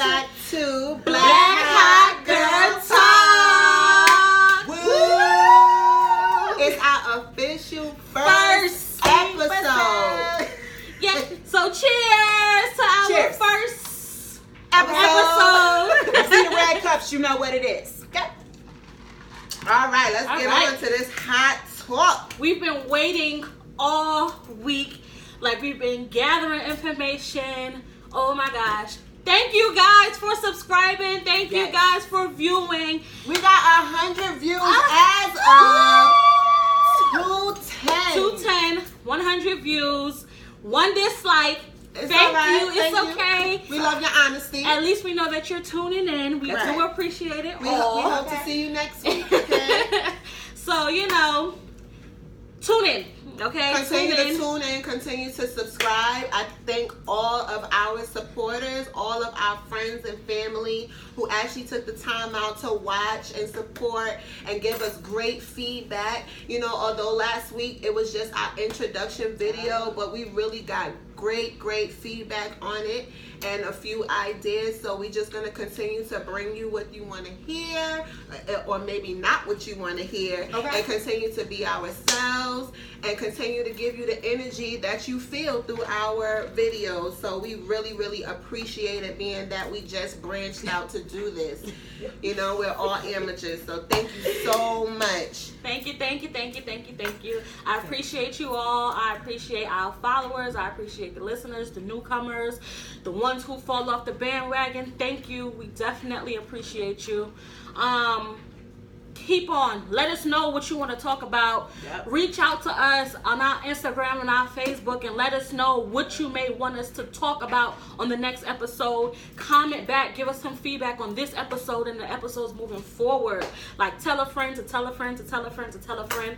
back to Black Hot Girl Talk. Woo! It's our official first episode. Yeah, so cheers to our first episode. You see the red cups, you know what it is. Okay. All right, let's get on to this hot talk. We've been waiting all week. Like, we've been gathering information. Oh my gosh. Thank you guys for subscribing. Thank you guys for viewing. We got 100 views as of 210. 100 views. 1 dislike. It's Thank all right. you. It's Thank okay. You. We love your honesty. At least we know that you're tuning in. We do appreciate it. We hope to see you next week. Okay. So, tune in. Okay, continue to tune in, continue to subscribe. I thank all of our supporters, all of our friends and family who actually took the time out to watch and support and give us great feedback. Although last week it was just our introduction video, but we really got great feedback on it and a few ideas. So we're just going to continue to bring you what you want to hear, or maybe not what you want to hear, and continue to be ourselves and continue to give you the energy that you feel through our videos. So we really appreciate it, being that we just branched out to do this. We're all amateurs, so thank you so much. Thank you. I appreciate you all. I appreciate our followers. I appreciate the listeners, the newcomers, the ones who fall off the bandwagon. Thank you. We definitely appreciate you. Keep on. Let us know what you want to talk about. Reach out to us on our Instagram and our Facebook and let us know what you may want us to talk about on the next episode. Comment back. Give us some feedback on this episode and the episodes moving forward. Like, tell a friend to tell a friend to tell a friend to tell a friend.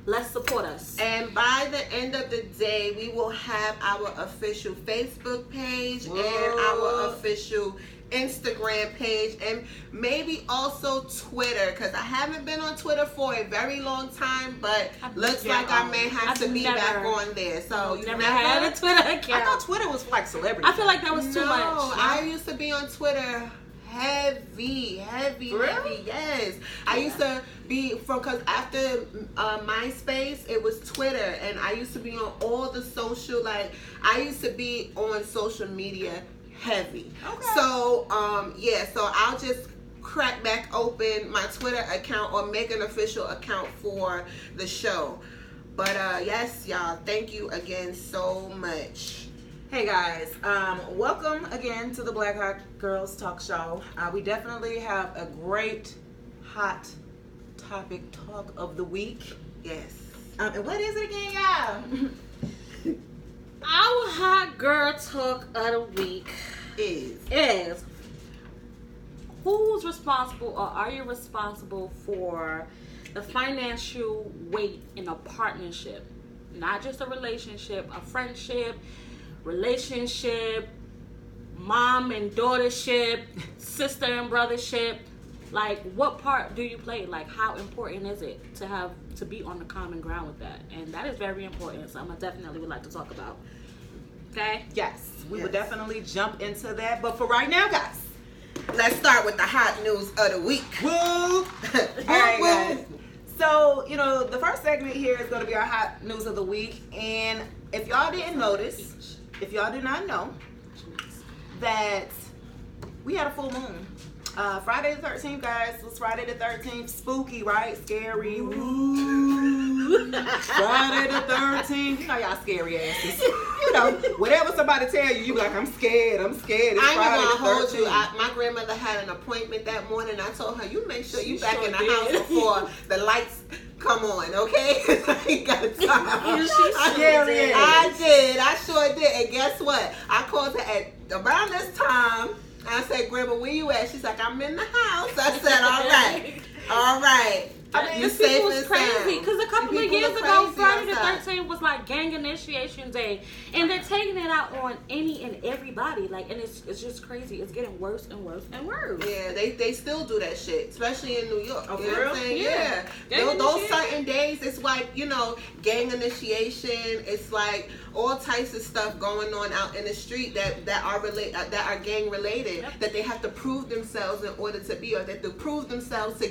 Let's support us. And by the end of the day, we will have our official Facebook page and our official Instagram page, and maybe also Twitter, because I haven't been on Twitter for a very long time, but looks like I may have to be back on there. So you never had a Twitter account? I thought Twitter was like celebrity. I feel like that was too much. I used to be on Twitter heavy. Really? Yes, I used to be because after MySpace, it was Twitter, and I used to be on all the social. Like, I used to be on social media heavy. So so I'll just crack back open my Twitter account or make an official account for the show. But yes, y'all, thank you again so much. Hey guys, welcome again to the Black Hot Girls Talk Show. We definitely have a great hot topic talk of the week. Yes. And what is it again, y'all? Our hot girl talk of the week is who's responsible, or are you responsible for the financial weight in a partnership? Not just a relationship, a friendship, mom and daughtership, sister and brothership. Like, what part do you play? Like, how important is it to be on the common ground with that? And that is very important. So I definitely would like to talk about. Okay? Yes, we would definitely jump into that. But for right now, guys, let's start with the hot news of the week. Woo! All right, guys. So, the first segment here is going to be our hot news of the week. And if y'all didn't notice, if y'all do not know, that we had a full moon. Friday the 13th, guys. It was Friday the 13th. Spooky, right? Scary. Ooh. Friday the 13th. Y'all scary asses. Whatever somebody tell you, you be like, I'm scared. It's I ain't Friday gonna the 13th. hold you. My grandmother had an appointment that morning. I told her, you make sure you back in the house before the lights come on, okay? I ain't got time. I did. I sure did. And guess what? I called her at around this time. I said, Grandma, where you at? She's like, I'm in the house. I said, all right. I mean, This safe people's and crazy sound. because a couple of People years are ago, crazy Friday the outside. 13th was like gang initiation day, and they're taking it out on any and everybody. Like, and it's just crazy. It's getting worse and worse and worse. Yeah, they still do that shit, especially in New York. Oh, You for know what I'm real? saying? Yeah. Gang Those initiation. certain days, it's like, you know, gang initiation. It's like all types of stuff going on out in the street that are gang related. Yep. That they have to prove themselves in order to be, or that they prove themselves to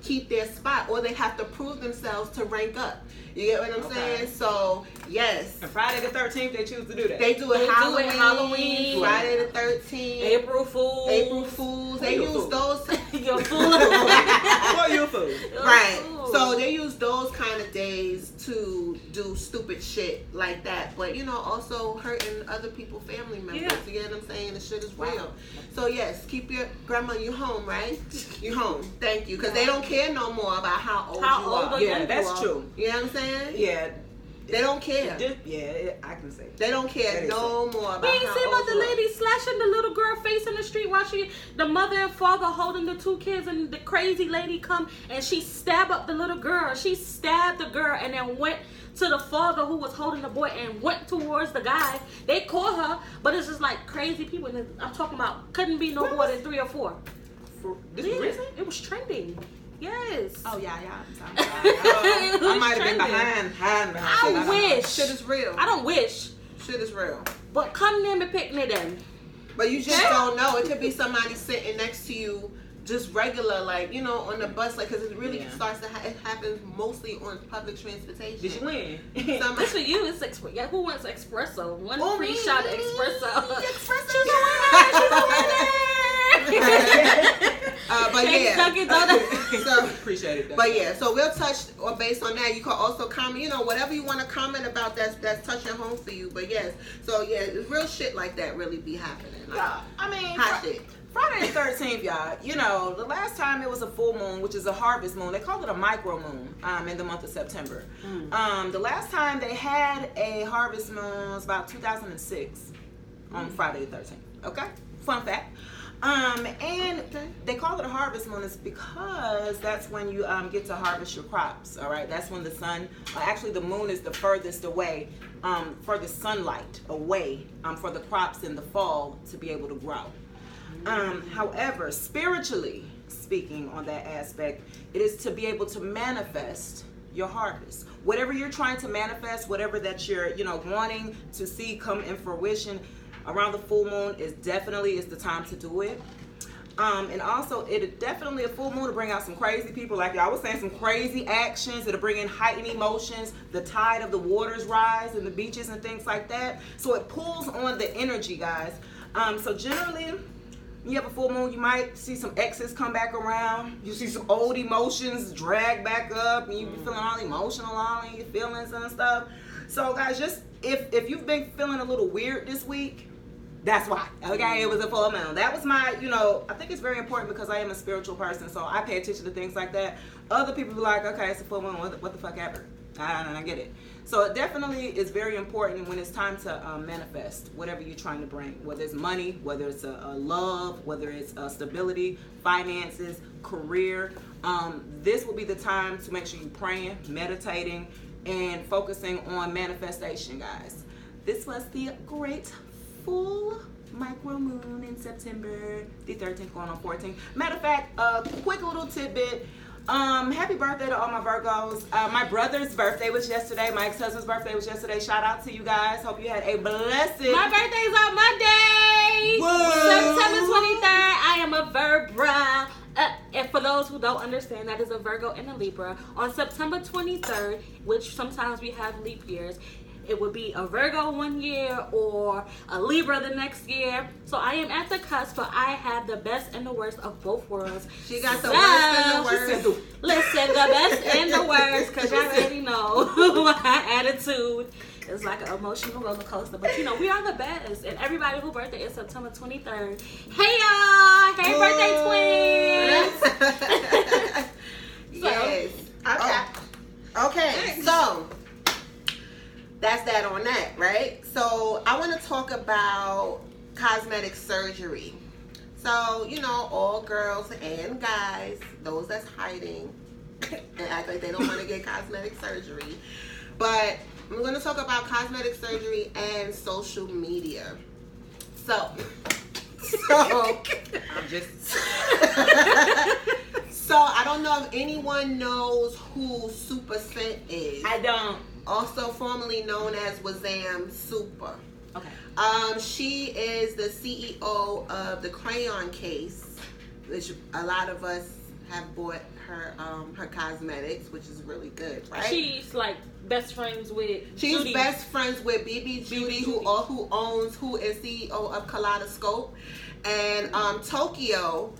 keep their spot, or they have to prove themselves to rank up. You get what I'm Okay. saying? So yes. And Friday the 13th, they choose to do that. They do it They do it Halloween, Halloween. Friday the 13th, April Fools. April Fools. They Who you use fool? those. You're a fool. Boy, you a fool. Right. So they use those kind of days to do stupid shit like that. But, you know, also hurting other people, family members. Yeah. You get what I'm saying? The shit is real. Wow. So, yes, keep your grandma, you home, right? You home. Thank you. Because they don't care no more about how old How you old are. are you? Yeah, that's true. You know what I'm saying? Yeah. They don't care. I can say. They don't care That is no more about We ain't how see about old the you are. lady slashing the little girl face in the street while the mother and father holding the two kids, and the crazy lady come and she stabbed up the little girl. She stabbed the girl and then went to the father who was holding the boy and went towards the guy. They caught her, but it's just like crazy people. And I'm talking about couldn't be no What more was- than 3 or 4. This Yeah, is recent? it was trending. Yes. Oh, yeah. I might have been trending. behind. I wish. Shit is real. I don't wish, Shit is real. but come near me, pick me then. But you just Yeah. don't know. It could be somebody sitting next to you, just regular, like, you know, on the bus, like, because it really Yeah. starts to it happens mostly on public transportation. Did you win? Some- This for you is yeah, who wants espresso? One Oh, free me. shot of espresso. Espresso. She's a winner. She's a winner. but Thanks, yeah. Dunkin' Donuts. So, Appreciate it. but yeah, so we'll touch or based on that. You can also comment, you know, whatever you want to comment about that's touching home for you. But yes, so yeah, real shit like that really be happening. Like, Yeah, I mean, hot shit. Friday the 13th, y'all. You know, the last time it was a full moon, which is a harvest moon. They call it a micro moon in the month of September. The last time they had a harvest moon was about 2006 on Friday the 13th. Okay? Fun fact. And they call it a harvest moon is because that's when you get to harvest your crops. All right? That's when the sun, actually the moon is the furthest away, furthest sunlight away for the crops in the fall to be able to grow. However, spiritually speaking on that aspect, it is to be able to manifest your harvest. Whatever you're trying to manifest, whatever that you're, you know, wanting to see come in fruition around the full moon is the time to do it. And also, it definitely a full moon to bring out some crazy people. Like y'all was saying, some crazy actions that'll bring in heightened emotions. The tide of the waters rise and the beaches and things like that. So it pulls on the energy, guys. So generally, when you have a full moon, you might see some exes come back around. You see some old emotions drag back up, and you be feeling all emotional, all in your feelings and stuff. So, guys, just if you've been feeling a little weird this week, that's why. Okay, it was a full moon. That was my, you know, I think it's very important because I am a spiritual person, so I pay attention to things like that. Other people be like, okay, it's a full moon. What the fuck ever? I get it. So it definitely is very important when it's time to manifest whatever you're trying to bring, whether it's money, whether it's a love, whether it's stability, finances, career. This will be the time to make sure you're praying, meditating, and focusing on manifestation, guys. This was the great full micro moon in September, the 13th going on 14th. Matter of fact, quick little tidbit. Happy birthday to all my Virgos. My brother's birthday was yesterday. My ex-husband's birthday was yesterday. Shout out to you guys. Hope you had a blessed... My birthday's on Monday. Whoa. September 23rd. I am a Virgo. And for those who don't understand, that is a Virgo and a Libra. On September 23rd, which sometimes we have leap years, it would be a Virgo one year or a Libra the next year. So I am at the cusp, but I have the best and the worst of both worlds. She got the So, worst and the worst. Listen, the best and the worst, because y'all already know my attitude is like an emotional roller coaster. But you know, we are the best. And everybody whose birthday is September 23rd. Hey y'all! Happy birthday, twins! Yes. Okay. So that's that on that, right? So I want to talk about cosmetic surgery. So, you know, all girls and guys, those that's hiding and act like they don't want to get cosmetic surgery. But we're going to talk about cosmetic surgery and social media. So I'm just. So I don't know if anyone knows who Super Scent is. I don't. Also formerly known as Wazam Super. Okay. She is the CEO of the Crayon Case, which a lot of us have bought her cosmetics, which is really good, right? She's like best friends with. She's Judy. best friends with BB Judy, who is CEO of Kaleidoscope, and Tokyo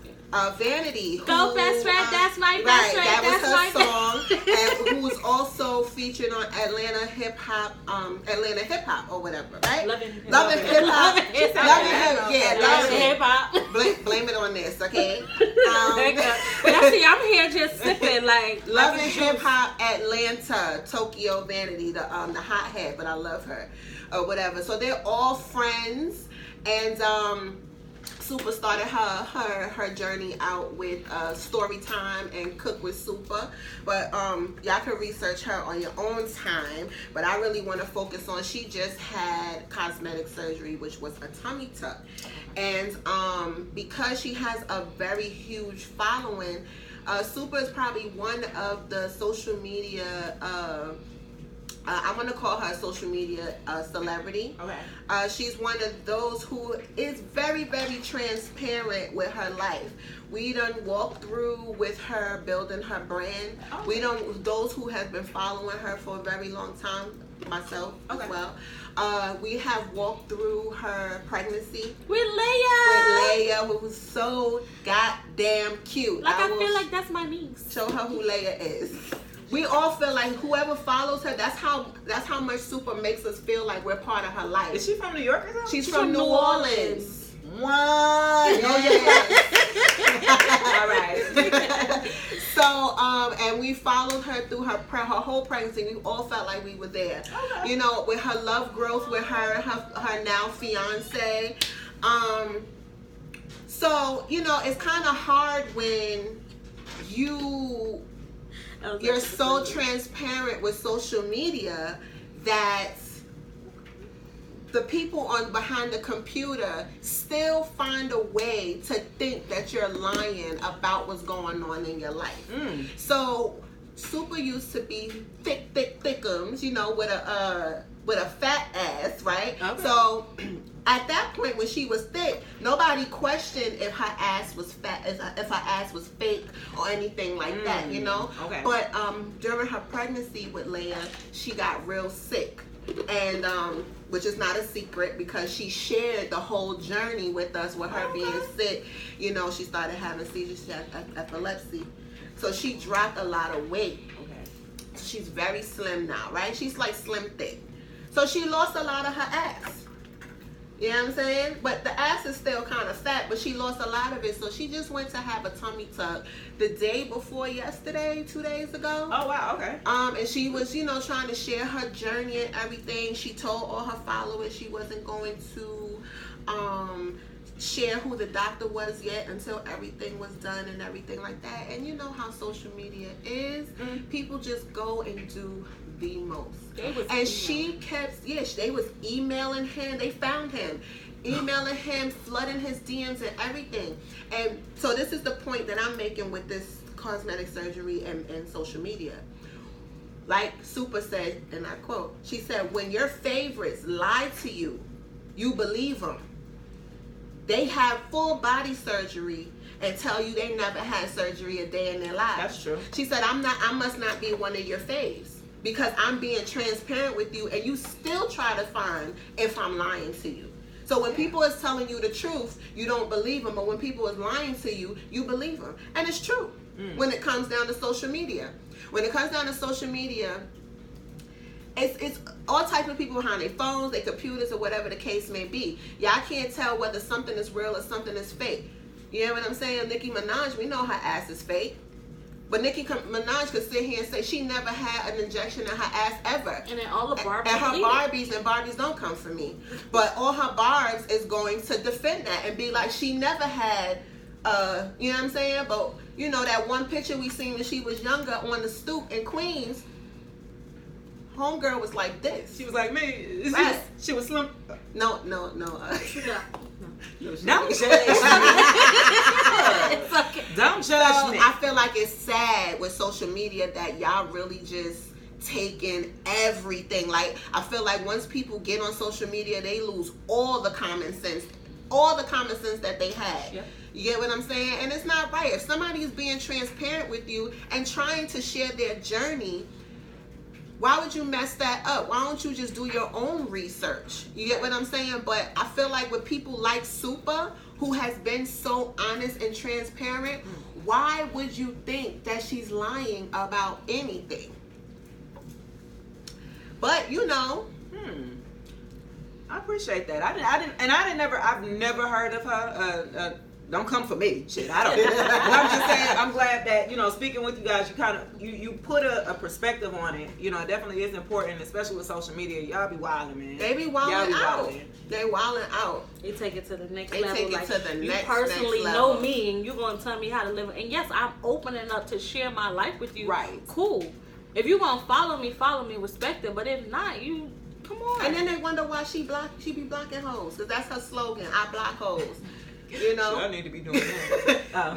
Vanity. Go best friend, that's my best friend. That was that's her song, and who's also featured on Atlanta Hip Hop, or whatever, right? Loving Hip Hop. Loving Hip Hop. Blame it on this, okay? See, I'm here just sipping like Loving Hip Hop Atlanta, Tokyo Vanity, the hothead, but I love her, or whatever. So they're all friends, and Super started her journey out with Story Time and Cook with Super, but y'all can research her on your own time. But I really want to focus on, she just had cosmetic surgery, which was a tummy tuck, and because she has a very huge following, Super is probably one of the social media. I'm going to call her a social media celebrity. Okay. She's one of those who is very, very transparent with her life. We done walked through with her building her brand. Okay. Those who have been following her for a very long time, myself as well. We have walked through her pregnancy with Leia, who was so goddamn cute. Like I feel like that's my niece. Show her who Leia is. We all feel like whoever follows her, that's how much Super makes us feel like we're part of her life. Is she from New York or something? She's from New Orleans. What? All right. So, and we followed her through her whole pregnancy. We all felt like we were there. Okay. You know, with her love growth with her now fiance. So, you know, it's kind of hard when you're so transparent with social media that the people behind the computer still find a way to think that you're lying about what's going on in your life. So Super used to be thickums, you know, with a fat ass, right? Okay. So at that point, when she was thick, nobody questioned if her ass was fat, if her ass was fake or anything like that, you know. Okay. But during her pregnancy with Leia, she got real sick, and which is not a secret because she shared the whole journey with us with her being sick. You know, she started having seizures, she had epilepsy, so she dropped a lot of weight. Okay. So she's very slim now, right? She's like slim thick. So she lost a lot of her ass. You know what I'm saying? But the ass is still kind of fat, but she lost a lot of it. So she just went to have a tummy tuck the day before yesterday, 2 days ago. Oh, wow. Okay. And she was, you know, trying to share her journey and everything. She told all her followers she wasn't going to share who the doctor was yet until everything was done and everything like that. And you know how social media is. People just go and do the most. And she kept, they was emailing him. They found him, emailing him, flooding his DMs and everything. And so this is the point that I'm making with this cosmetic surgery and social media. Like Super said, and I quote, she said, when your favorites lie to you, you believe them. They have full body surgery and tell you they never had surgery a day in their lives. That's true. She said, I must not be one of your faves because I'm being transparent with you and you still try to find if I'm lying to you. So when people is telling you the truth, you don't believe them, but when people is lying to you, you believe them. And it's true when it comes down to social media. When it comes down to social media, it's all type of people behind their phones, their computers, or whatever the case may be. Y'all can't tell whether something is real or something is fake. You know what I'm saying? Nicki Minaj, we know her ass is fake. But Nicki Minaj could sit here and say she never had an injection in her ass ever. And then all the Barbies. And her Barbies don't come from me. But all her barbs is going to defend that and be like, she never had, you know what I'm saying? But, you know, that one picture we seen when she was younger on the stoop in Queens, homegirl was like this. She was like me. Right. She was slim. No. Don't judge me. It's okay. Don't judge me. I feel like it's sad with social media that y'all really just taking everything. Like, I feel like once people get on social media, they lose all the common sense that they had. Yep. You get what I'm saying? And it's not right. If somebody is being transparent with you and trying to share their journey, why would you mess that up? Why don't you just do your own research? You get what I'm saying? But I feel like with people like Supa, who has been so honest and transparent, why would you think that she's lying about anything? But you know, I appreciate that. I've never heard of her. Don't come for me, shit. I don't. But I'm just saying, I'm glad that, you know, speaking with you guys, you put a perspective on it. You know, it definitely is important, especially with social media. Y'all be wilding, man. They be wilding out. They wilding out. They take it to the next They level. take it like, to the you next personally level. know me, and you're gonna tell me how to live. And yes, I'm opening up to share my life with you. Right. Cool. If you gonna follow me, respect it. But if not, you come on. And then they wonder why she be blocking hoes, because that's her slogan. I block hoes. You know, I need to be doing that.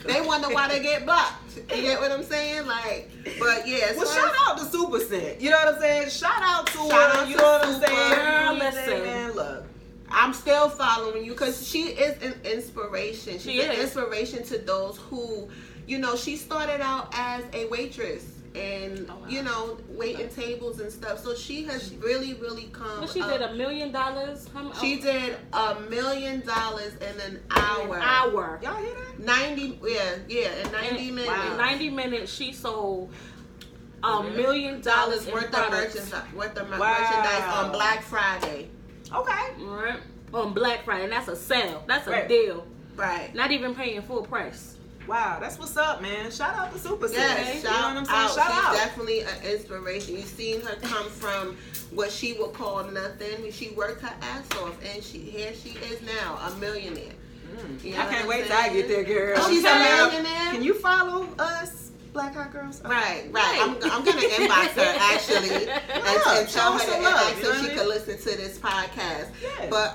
they wonder why they get blocked. You get what I'm saying? Like, but yeah. Well, shout out to Supa Scent. You know what I'm saying? Shout out to Shout her. out You to know what I'm Supa. saying? Girl, You know what I'm saying, listen. man, look. I'm still following you because she is an inspiration. She She's an is. inspiration to those who, you know, she started out as a waitress and, Oh, wow. you know, waiting tables and stuff. So she has really, really come Well, she up. did $1 million. She did $1 million in an hour. An hour. Y'all hear that? 90, yeah, in 90 minutes. wow. In 90 minutes, she sold $1 million Dollars in worth of products. merchandise on Black Friday. Okay. Right. On Black Friday. And that's a sale. That's a Right. deal. Right. Not even paying full price. Wow, that's what's up, man. Shout out to Supa Scent. Yes, You know what I'm saying? out. Shout She's out. definitely an inspiration. You've seen her come from what she would call nothing. She worked her ass off, and here she is now, a millionaire. You know I what can't I'm wait till I saying? get there, girl. She's a Okay. millionaire. Can you follow us, Black Hot Girls? Right. I'm gonna inbox her actually and tell her show to some love, ask you know if she what I could listen to this podcast. Yeah. But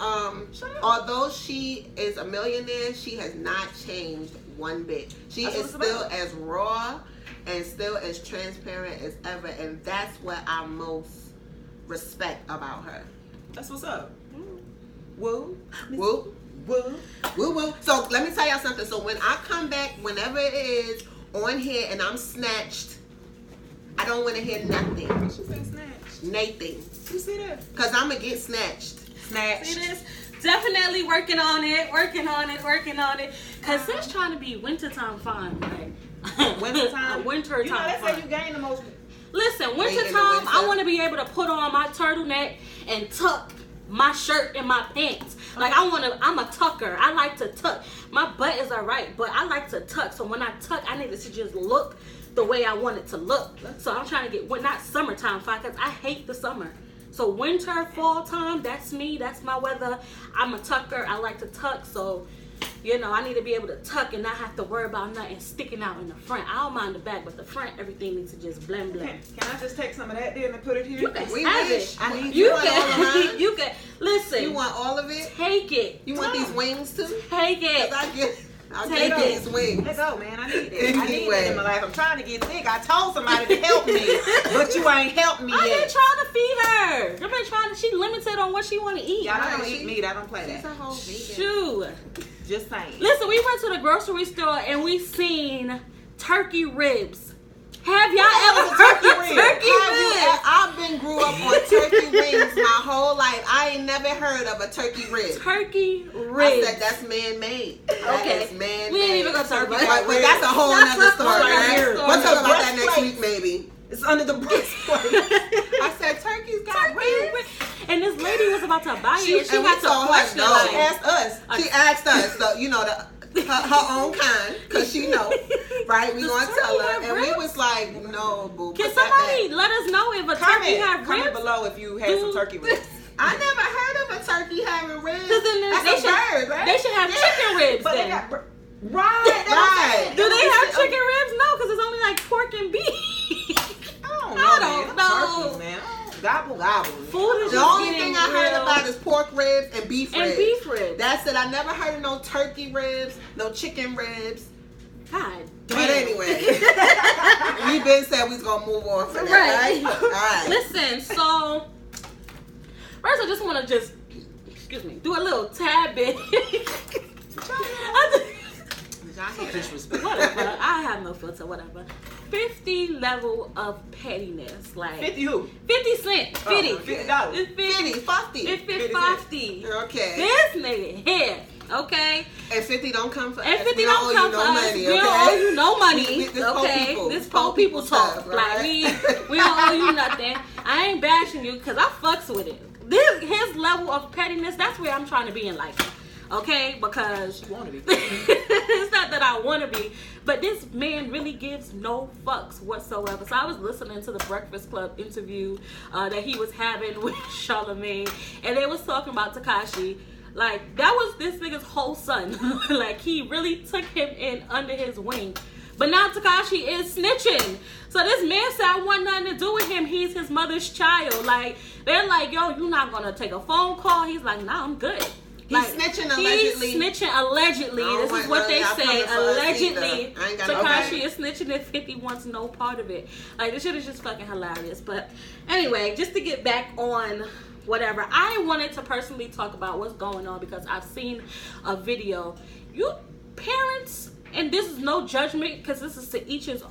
Shout out. although she is a millionaire, she has not changed one bit. She That's is what it's still about. as raw and still as transparent as ever, and that's what I most respect about her. That's what's up. Woo. Woo. Woo. Woo woo. So let me tell y'all something. So when I come back, whenever it is on here and I'm snatched, I don't want to hear nothing. She said snatch. Nothing. You see that? Cause I'm gonna get snatched. Snatch. See this? Definitely working on it. Cause it's trying to be wintertime fine, right? Wintertime. Wintertime You know, they fine. say you gain the most. Listen, Wait in the wintertime, winter. I want to be able to put on my turtleneck and tuck my shirt in my pants. Like I'm a tucker. I like to tuck. My butt is alright, but I like to tuck. So when I tuck, I need it to just look the way I want it to look. So I'm trying to get, well, not summertime fine, because I hate the summer. So winter, fall time, that's me. That's my weather. I'm a tucker. I like to tuck. So, you know, I need to be able to tuck and not have to worry about nothing sticking out in the front. I don't mind the back, but the front, everything needs to just blend. Can I just take some of that then and put it here? You can We have wish. it. I need You want all of can. mine? You can. Listen. You want all of it? Take it. You want these wings too? Take Cause it. I'll Take get it. these wings. Let go, man. I need it. I need Anyway. it in my life. I'm trying to get thick. I told somebody to help me, but you ain't helped me I've been yet. trying to feed her. I've been trying to. She limited on what she want to eat. Y'all don't Right, eat meat. I don't play She's a that. whole vegan. Shoot. Just saying. Listen, we went to the grocery store and we seen turkey ribs. Have y'all ever heard of turkey ribs? I've been grew up on turkey wings my whole life. I ain't never heard of a turkey rib. Turkey I ribs. said that's man-made. Okay. That is man-made. We ain't even gonna talk about But that. that's a whole That's nother a story. whole nother Right? story. We'll talk about that next Breastplate. week, maybe. It's under the breastplate. I said turkeys got Turkey ribs. ribs. And this lady was about to buy it. She and we got to told her question no. like, Ask us. She asked us, you know, her own kind, because she know, right? We gonna tell her, and we was like, no, boo. Can somebody let us know if a turkey have ribs? Comment below if you had some turkey ribs. I never heard of a turkey having ribs. That's a bird, right? They should have chicken ribs then. Right. Do they have chicken ribs? No, because it's only like pork and beef. I don't know. Turkeys, man. Gobble gobble. Food is the only thing I heard about is pork ribs and beef ribs. And beef ribs. That's it. I never heard of no turkey ribs, no chicken ribs. God damn. But anyway, we been said we was gonna move on from that. Right. All right. Listen, so first I just want to do a little tad bit. Whatever. I have no filter. Whatever. 50 level of pettiness, like 50 who? 50 Cent. 50. $50. It's 50. It's 50. Okay. This nigga here. Okay. And 50 don't come for us. And 50 don't come for us. Money, we don't owe you no money. Okay. This poor people talk. Stuff, right? Like we don't owe you nothing. I ain't bashing you because I fucks with it. His level of pettiness, that's where I'm trying to be in life. Okay, because you want to be. It's not that I want to be, but this man really gives no fucks whatsoever. So I was listening to the Breakfast Club interview that he was having with Charlamagne, and they was talking about Tekashi. Like, that was this nigga's whole son. Like, he really took him in under his wing. But now Tekashi is snitching. So this man said I want nothing to do with him. He's his mother's child. Like, they're like, yo, you're not going to take a phone call? He's like, nah, I'm good. He's snitching allegedly. He's snitching allegedly. This is what they say. Allegedly. Tekashi is snitching and 50 wants no part of it. Like, this shit is just fucking hilarious. But anyway, just to get back on whatever, I wanted to personally talk about what's going on because I've seen a video. You parents, and this is no judgment because this is to each his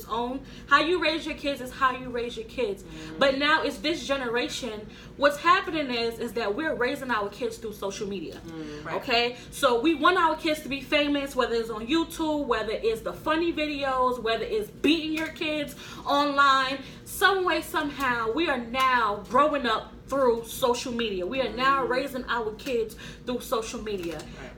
own. How you raise your kids is how you raise your kids. But now it's this generation. What's happening is that we're raising our kids through social media. Right. Okay? So we want our kids to be famous, whether it's on YouTube, whether it's the funny videos, whether it's beating your kids online. Some way, somehow, we are now growing up through social media. We are now raising our kids through social media. Right.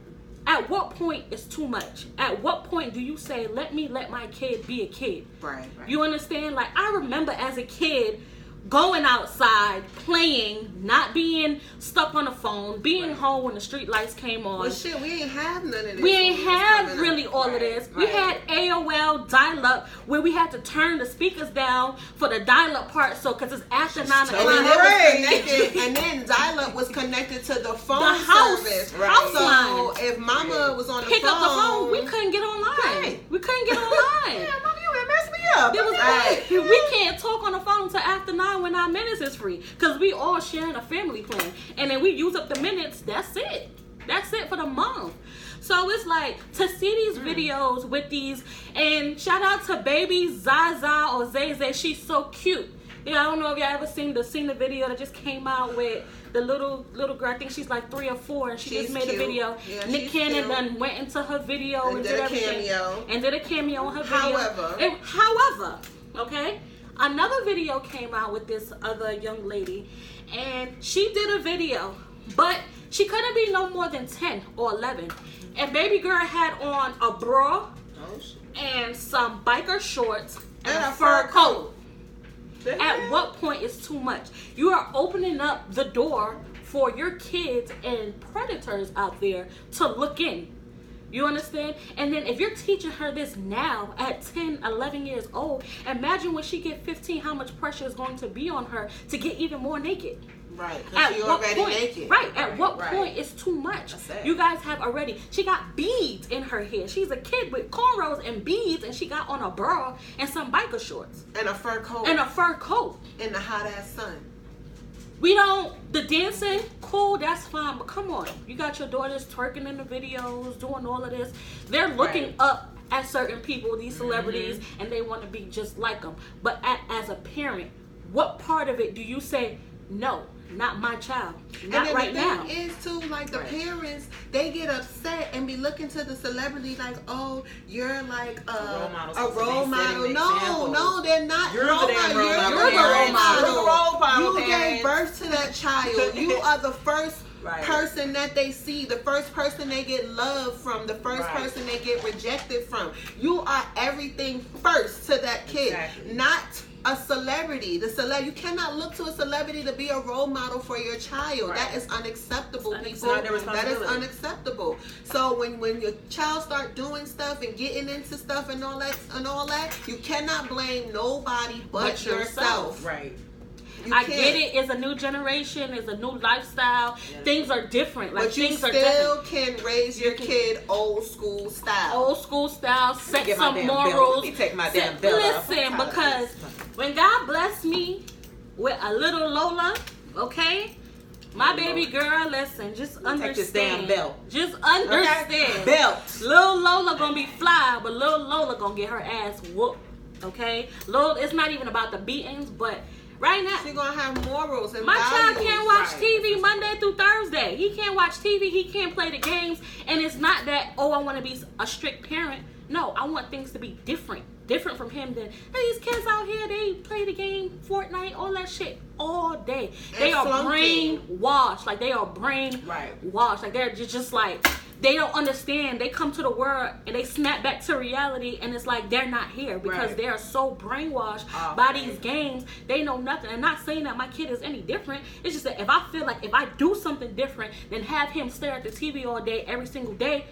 At what point is too much? At what point do you say, let my kid be a kid? Right. You understand? Like, I remember as a kid going outside, playing, not being stuck on the phone, being home when the street lights came on. Well, shit, we ain't have none of this. We ain't have really all of this. We had AOL dial-up where we had to turn the speakers down for the dial-up part, so because it's after 9 o'clock. And then dial-up was connected to the phone service. Right. House so line. If mama was on the pick up the phone, we couldn't get online. Right. We couldn't get online. Yeah, mama, you messed me up. It was we can't talk on the phone until after 9 when our minutes is free, because we all sharing a family plan, and then we use up the minutes. That's it for the month. So it's like, to see these videos with these, and shout out to baby Zaza or Zay. She's so cute. Yeah, I don't know if y'all ever seen the video that just came out with the little girl. I think she's like 3 or 4, and she's just made a video. Yeah, Nick Cannon done went into her video and did everything. And did a cameo on her video. However, okay, another video came out with this other young lady, and she did a video, but she couldn't be no more than 10 or 11. And baby girl had on a bra and some biker shorts and a fur coat. At what point is too much? You are opening up the door for your kids and predators out there to look in. You understand? And then if you're teaching her this now at 10, 11 years old, imagine when she get 15, how much pressure is going to be on her to get even more naked. Right, because you're already naked. Right, at what point is too much? You guys have already, she got beads in her hair. She's a kid with cornrows and beads, and she got on a bra and some biker shorts. And a fur coat. In the hot ass sun. The dancing, cool, that's fine, but come on. You got your daughters twerking in the videos, doing all of this. They're looking up at certain people, these celebrities, and they want to be just like them. But as a parent, what part of it do you say, no, not my child, not right now? And the thing is too, like, the parents, they get upset and be looking to the celebrity like, oh, you're like a role model. No, they're not. You're the role model. You're the role model. You gave birth to that child. You are the first person that they see, the first person they get love from, the first person they get rejected from. You are everything first to that kid, not a celebrity. You cannot look to a celebrity to be a role model for your child. That is unacceptable, people. That is unacceptable. So when your child start doing stuff and getting into stuff and all that, you cannot blame nobody but yourself. Right. I get it. It's a new generation. It's a new lifestyle. Things are different. Like, but you things still can raise your kid old school style. Old school style. Set some morals. Let me take my damn bill off. Listen, because when God blessed me with a little Lola, okay, my baby girl, listen, just understand. Take this damn belt. Just understand. Okay. Belt. Little Lola gonna be fly, but little Lola gonna get her ass whooped. Okay, it's not even about the beatings, but right now, she's gonna have morals and my values. child can't watch TV Monday through Thursday. He can't watch TV. He can't play the games. And it's not that, I want to be a strict parent. No, I want things to be different from him than, hey, these kids out here, they play the game, Fortnite, all that shit all day. They are brainwashed. Like, they are brainwashed. Like, they're just like, they don't understand. They come to the world and they snap back to reality, and it's like they're not here because they are so brainwashed by these games. They know nothing. I'm not saying that my kid is any different. It's just that if I feel like if I do something different than have him stare at the TV all day, every single day,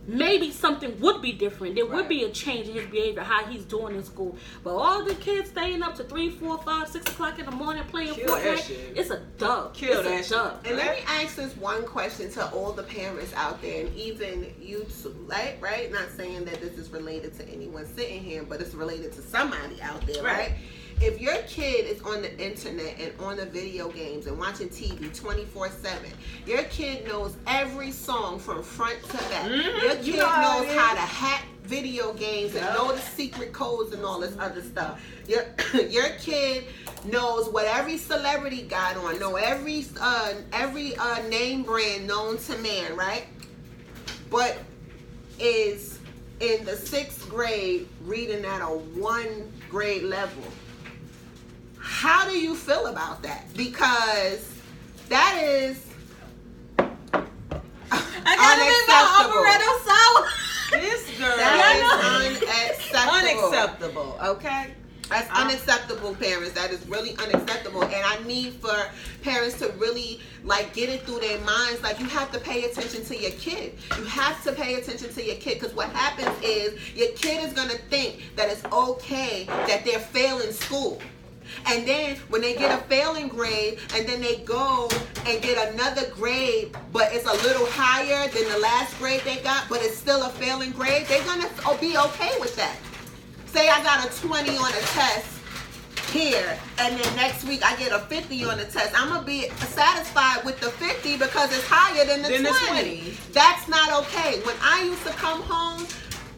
maybe something would be different. There would be a change in his behavior, how he's doing in school. But all the kids staying up to 3, 4, 5, 6 o'clock in the morning playing Fortnite, it's a dub. It's a dub. And let me ask this one question to all the parents out there, and even you too, right? Not saying that this is related to anyone sitting here, but it's related to somebody out there, right? If your kid is on the internet and on the video games and watching TV 24/7, your kid knows every song from front to back. Your kid knows how to hack video games and know the secret codes and all this other stuff. Your kid knows what every celebrity got on, know every name brand known to man, right? But is in the 6th grade reading at a 1 grade level. How do you feel about that? Because that is unacceptable. This girl is unacceptable. Okay? That's unacceptable, parents. That is really unacceptable. And I need for parents to really get it through their minds. You have to pay attention to your kid. You have to pay attention to your kid, because what happens is your kid is going to think that it's okay that they're failing school. And then when they get a failing grade and then they go and get another grade, but it's a little higher than the last grade they got, but it's still a failing grade, they're going to be okay with that. Say I got a 20 on a test here, and then next week I get a 50 on the test. I'm going to be satisfied with the 50 because it's higher than the 20. That's not okay. When I used to come home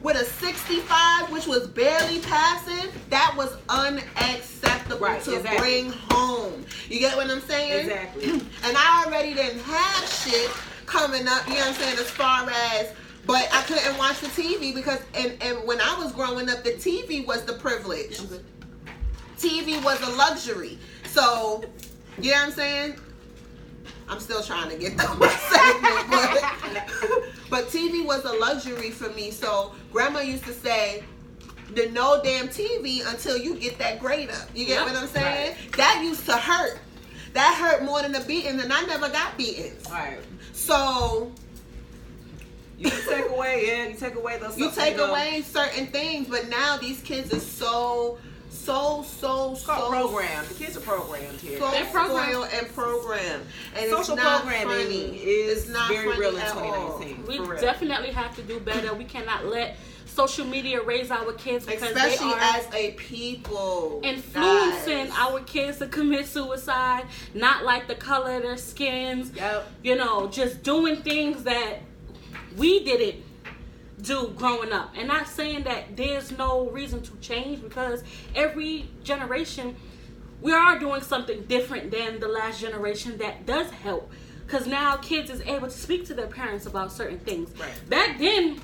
with a 65, which was barely passing, that was unacceptable to bring home. You get what I'm saying? Exactly. And I already didn't have shit coming up, you know what I'm saying, as far as, but I couldn't watch the TV because, and when I was growing up, the TV was the privilege. TV was a luxury. So, you know what I'm saying? I'm still trying to get through my segment, but TV was a luxury for me. So grandma used to say, no damn TV until you get that grade up. You get what I'm saying? That used to hurt. That hurt more than a beating, and I never got beatings. Right. So you take away, you take away those. You take away certain things, but now these kids are so programmed. The kids are programmed here. So spoiled and programmed. And social it's not programming funny. is not very funny real in at 2019. We definitely have to do better. We cannot let social media raise our kids because especially they are as a people influencing our kids to commit suicide, not like the color of their skins. Just doing things that we didn't do growing up. And not saying that there's no reason to change, because every generation we are doing something different than the last generation that does help, because now kids is able to speak to their parents about certain things. Back then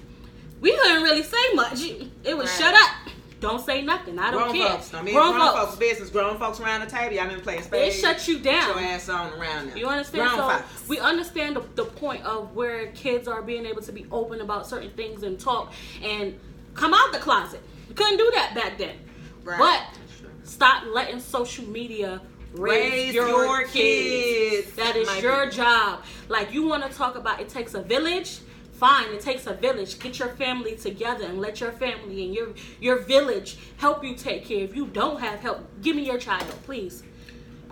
we couldn't really say much. It was shut up. don't say nothing. I don't grown care. Folks. I mean, grown folks' business. Grown folks around the table. Y'all been playing spades. It shuts you down. Get your ass on around them. You understand? Grown So folks. we understand the point of where kids are being able to be open about certain things and talk and come out the closet. You couldn't do that back then. Right. But stop letting social media raise your kids. That is your job. Like, you want to talk about it takes a village. Fine, it takes a village. Get your family together and let your family and your village help you take care. If you don't have help, give me your child, please.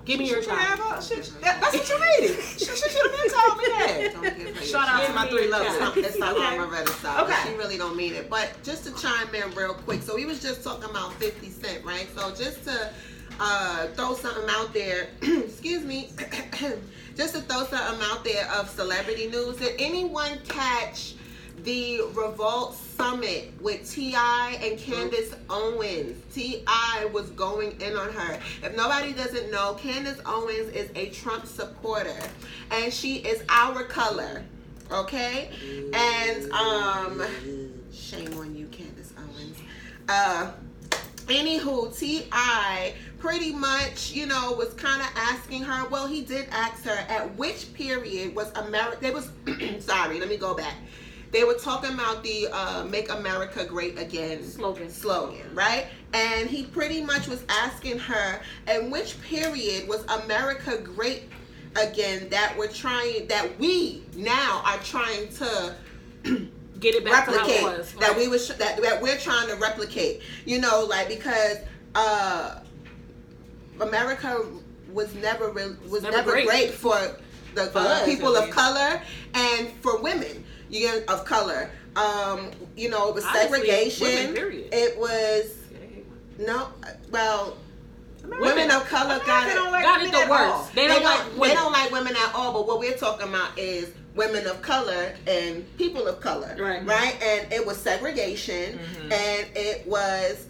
Give me your child. That's what you needed. She should have been told me that. Don't give her Shout out to my 3 lovers. It's not on Moretta's side. Okay. She really don't mean it. But just to chime in real quick, so we was just talking about 50 Cent, right? So just to throw something out there, excuse me, just to throw something out there of celebrity news. Did anyone catch the Revolt Summit with T.I. and Candace Owens? T.I. was going in on her. If nobody doesn't know, Candace Owens is a Trump supporter, and she is our color, okay? And shame on you, Candace Owens. Anywho, T.I. pretty much, was kind of asking her, well, he did ask her, at which period was America, they was, sorry, let me go back. They were talking about the Make America Great Again slogan, right? And he pretty much was asking her, at which period was America great again that we now are trying to get it back replicate, to how it was, right? that we're trying to replicate, because America was never great for the people of color and for women of color. It was segregation. Women, period. It was women of color got it the worst. They don't like women at all. But what we're talking about is women of color and people of color, right? And it was segregation, and it was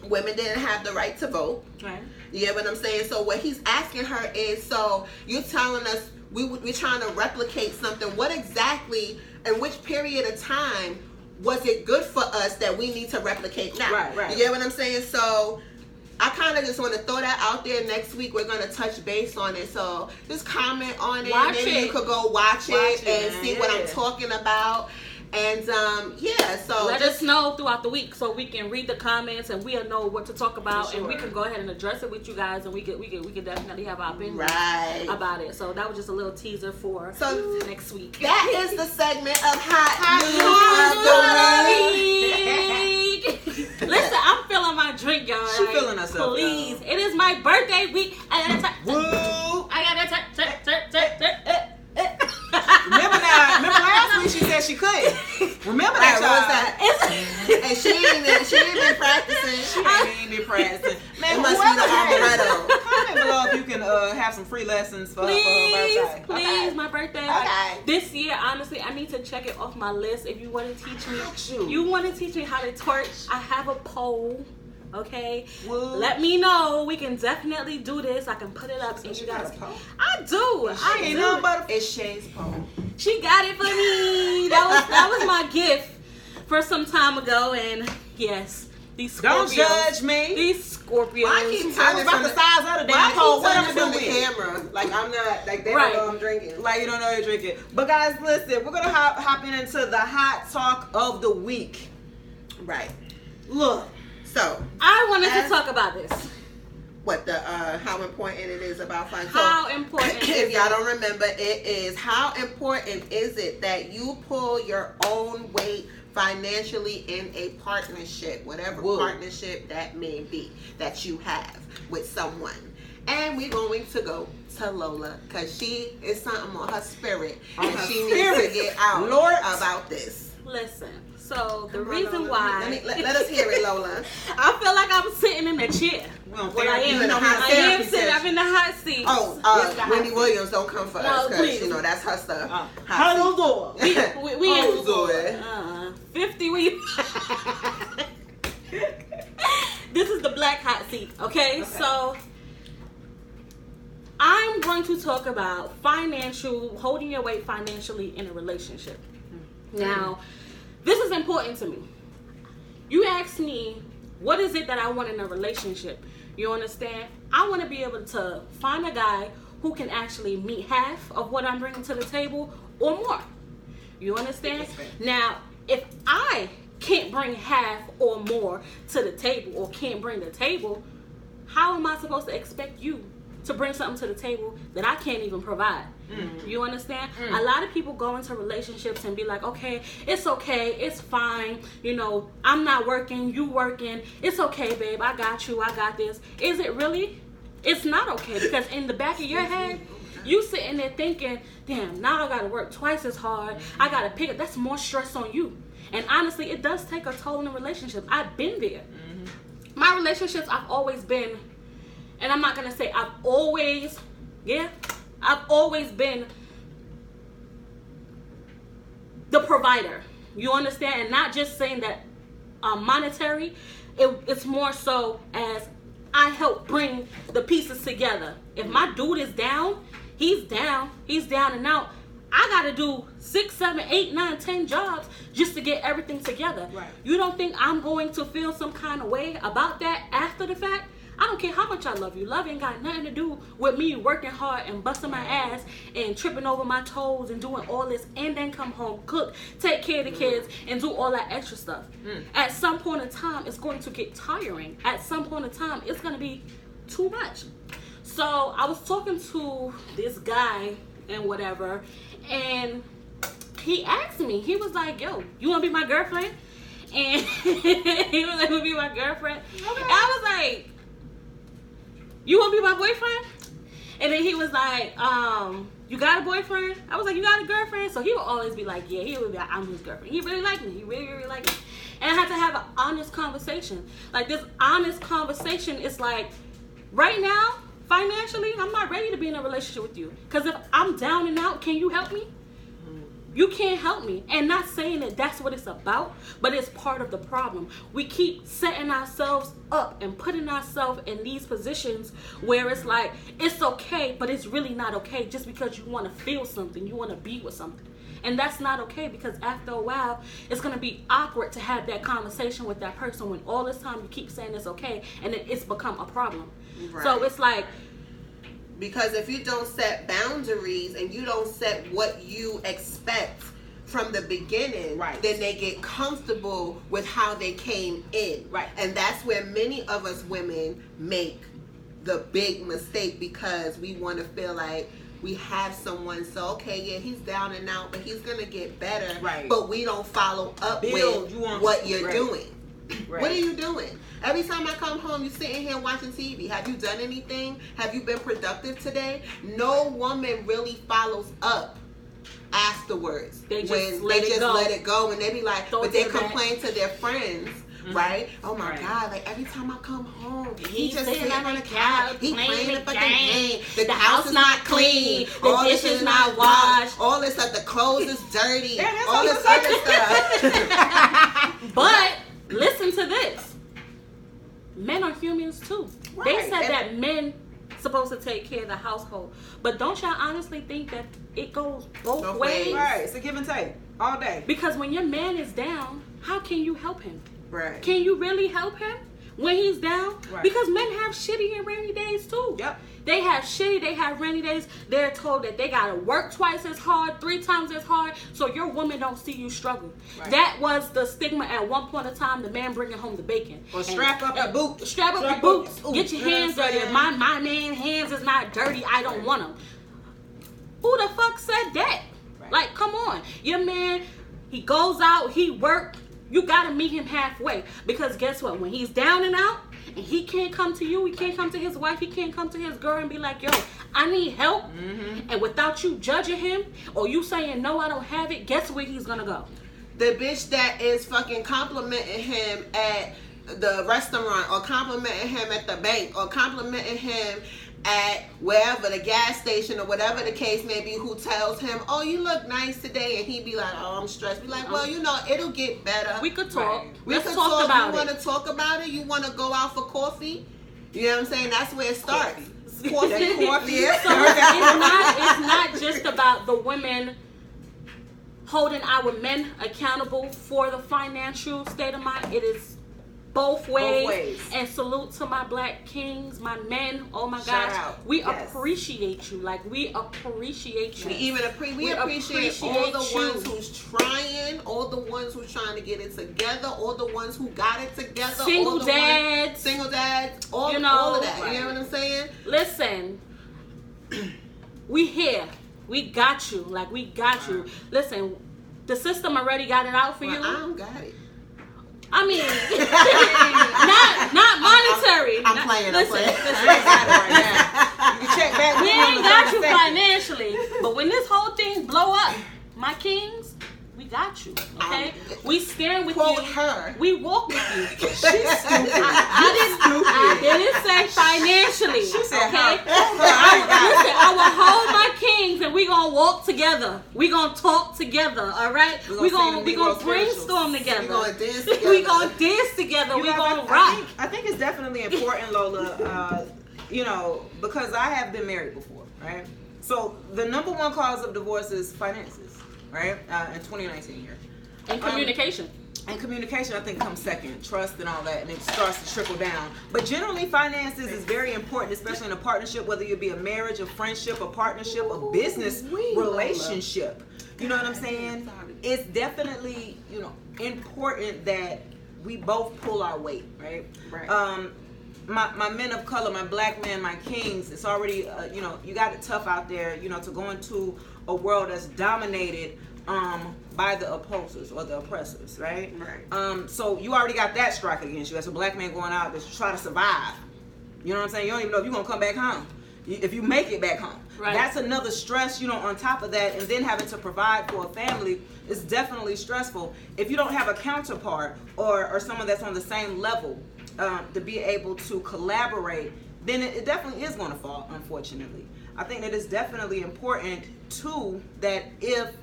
women didn't have the right to vote. Right. You get what I'm saying? So what he's asking her is, so you're telling us we're trying to replicate something. What exactly, in which period of time was it good for us that we need to replicate now? Right. You get what I'm saying? So I kind of just want to throw that out there. Next week we're going to touch base on it. So just comment on it. Maybe you could go watch it and see what I'm talking about. And so let us know throughout the week so we can read the comments and we'll know what to talk about, and we can go ahead and address it with you guys, and we could definitely have our opinion about it. So that was just a little teaser for next week. That is the segment of Hot News of the Week. Listen, I'm feeling my drink, y'all. She feeling herself. Please, it is my birthday week. I Remember last week she said she couldn't. Remember that, y'all. And she ain't been practicing. She ain't been practicing. Man, it must be the amaretto. Comment below if you can have some free lessons for her birthday. Please, my birthday. Okay. This year, honestly, I need to check it off my list. If you want to teach me, how to twerk, I have a poll. Okay, let me know. We can definitely do this. I can put it up, and you guys. I do. She ain't nothing but it's Shay's poem. She got it for me. That was my gift for some time ago, and yes, these Scorpios. Don't judge me. These Scorpios. I keep I was about the size of the damn pole. What I'm doing? The camera, like I'm not, like they don't know I'm drinking. Like you don't know you're drinking. But guys, listen, we're gonna hop into the hot talk of the week. Right. Look. So I wanted to talk about this. What how important it is about fun. How important? If y'all don't remember, it is how important is it that you pull your own weight financially in a partnership, whatever partnership that may be that you have with someone. And we're going to go to Lola because she is something on her spirit, and she needs to get out about this. Listen. So the reason why let us hear it, Lola. I feel like I'm sitting in a chair. I'm in the hot seat. Oh, Wendy Williams don't come for us because that's her stuff. Hello, we 50. This is the black hot seat. Okay, so I'm going to talk about holding your weight financially in a relationship. Now. This is important to me. You ask me, what is it that I want in a relationship? You understand? I want to be able to find a guy who can actually meet half of what I'm bringing to the table or more. You understand? Now, if I can't bring half or more to the table or can't bring the table, how am I supposed to expect you to bring something to the table that I can't even provide? You understand? A lot of people go into relationships and be like, okay, it's fine, you know, I'm not working, you working, it's okay, babe, I got you, I got this. Is it really? It's not okay, because in the back of your head, you sitting there thinking, damn, now I gotta work twice as hard, I gotta pick up, that's more stress on you. And honestly, it does take a toll in a relationship. I've been there. My relationships, I've always been, and I'm not gonna say I've always been the provider. You understand? And not just saying that monetary, it's more so as I help bring the pieces together. If my dude is down, he's down and out. I gotta do 6, 7, 8, 9, 10 jobs just to get everything together. Right. You don't think I'm going to feel some kind of way about that after the fact? I don't care how much I love you. Love ain't got nothing to do with me working hard and busting my ass and tripping over my toes and doing all this and then come home, cook, take care of the kids, and do all that extra stuff. At some point in time, it's going to get tiring. At some point in time, it's going to be too much. So I was talking to this guy and whatever, and he asked me, he was like, yo, you want to be my girlfriend? And he was like, be my girlfriend? Okay. And I was like, you want to be my boyfriend? And then he was like, you got a boyfriend? I was like, you got a girlfriend? So he would always be like, yeah, he would be like, I'm his girlfriend. He really liked me. He really, really liked me. And I had to have an honest conversation. Like, this honest conversation is like, right now, financially, I'm not ready to be in a relationship with you. Because if I'm down and out, can you help me? You can't help me. And not saying that that's what it's about, but it's part of the problem. We keep setting ourselves up and putting ourselves in these positions where it's like, it's okay, but it's really not okay just because you want to feel something, you want to be with something. And that's not okay, because after a while, it's going to be awkward to have that conversation with that person when all this time you keep saying it's okay and then it's become a problem. Right. So it's like, because if you don't set boundaries and you don't set what you expect from the beginning, right, then they get comfortable with how they came in. Right. And that's where many of us women make the big mistake, because we want to feel like we have someone, so okay, yeah, he's down and out, but he's going to get better. Right. But we don't follow up with what you're doing. Right. What are you doing? Every time I come home, you're sitting here watching TV. Have you done anything? Have you been productive today? No woman really follows up afterwards. They just let it go, and they be like, but they complain to their friends. Right? Oh my God, like every time I come home, he just sitting on the couch, he playing the fucking game. The house is not clean. The dishes not washed. All this stuff, the clothes is dirty. All this other stuff. But listen to this. Men are humans too. Right. They said that men supposed to take care of the household. But don't y'all honestly think that it goes both ways? Right, it's a give and take all day. Because when your man is down, how can you help him? Right. Can you really help him when he's down? Right. Because men have shitty and rainy days too. Yep. They have shitty, they have rainy days. They're told that they gotta work twice as hard, 3 times as hard, so your woman don't see you struggle. Right. That was the stigma at one point in time, the man bringing home the bacon. Or strap up your boots. Strap up your boots. Get your hands dirty. If my man's hands is not dirty, I don't want them. Who the fuck said that? Right. Like, come on. Your man, he goes out, he work. You gotta meet him halfway. Because guess what? When he's down and out, and he can't come to you, he can't come to his wife, he can't come to his girl and be like, yo, I need help. Mm-hmm. And without you judging him, or you saying, no, I don't have it, guess where he's gonna go? The bitch that is fucking complimenting him at the restaurant, or complimenting him at the bank, or complimenting him at wherever, the gas station, or whatever the case may be, who tells him, oh, you look nice today, and he be like, oh, I'm stressed. Be like, well, you know, it'll get better. We could talk. Right. We could talk about it. You want to talk about it? You want to go out for coffee? You know what I'm saying? That's where it starts. Coffee. Yeah. So it's not just about the women holding our men accountable for the financial state of mind. It is both ways. And salute to my black kings, my men. Oh my gosh, we appreciate you. Like, we appreciate you. We appreciate all the ones who's trying, all the ones who's trying to get it together, all the ones who got it together, single dads, all, you know, all of that. Right. You know what I'm saying? Listen, we here. We got you. Like, we got you. Listen, the system already got it out for you. I don't got it. I mean, not monetary. I'm playing. Listen, right now. You can check back. We ain't got you financially, but when this whole thing blow up, my kings, we got you. Okay, we stand with you. Her. We walk with you. She's stupid. I didn't say financially. She said, okay. I will hold my kings, and we gonna walk together. We gonna talk together. All right. We gonna brainstorm together. We gonna dance together. We gonna dance together. We gonna rock. I think it's definitely important, Lola. You know, because I have been married before, right? So the number one cause of divorce is finances, right? In 2019 here. And communication. And communication, I think, comes second. Trust and all that, and it starts to trickle down. But generally, finances is very important, especially in a partnership, whether it be a marriage, a friendship, a partnership, a business relationship. You know what I'm saying? It's definitely, you know, important that we both pull our weight, right? Right. My men of color, my black men, my kings, it's already, you know, you got it tough out there, you know, to go into a world that's dominated by the opposers or the oppressors, right? Right. So you already got that strike against you as a black man going out to try to survive. You know what I'm saying? You don't even know if you're going to come back home. If you make it back home. Right. That's another stress, you know, on top of that. And then having to provide for a family is definitely stressful. If you don't have a counterpart or someone that's on the same level to be able to collaborate, then it definitely is going to fall, unfortunately. I think that it's definitely important, too, that if,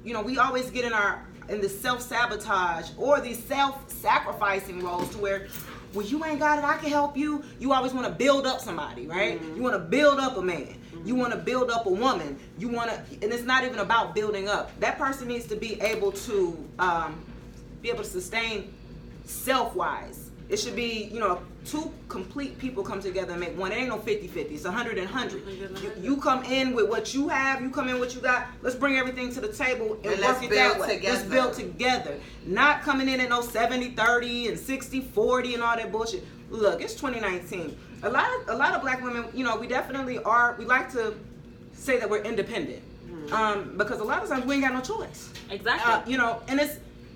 you know, we always get in the self-sabotage or these self-sacrificing roles to where, well, you ain't got it, I can help you. You always want to build up somebody, right? Mm-hmm. You want to build up a man. Mm-hmm. You want to build up a woman. You want to, and it's not even about building up. That person needs to be able to sustain self-wise. It should be, you know, two complete people come together and make one. It ain't no 50-50. It's 100 and 100. You come in with what you have. You come in with what you got. Let's bring everything to the table and work it that way. Let's build together. Not coming in at no 70-30 and 60-40 and all that bullshit. Look, it's 2019. A lot of black women, you know, we definitely are. We like to say that we're independent because a lot of times we ain't got no choice. Exactly. You know, and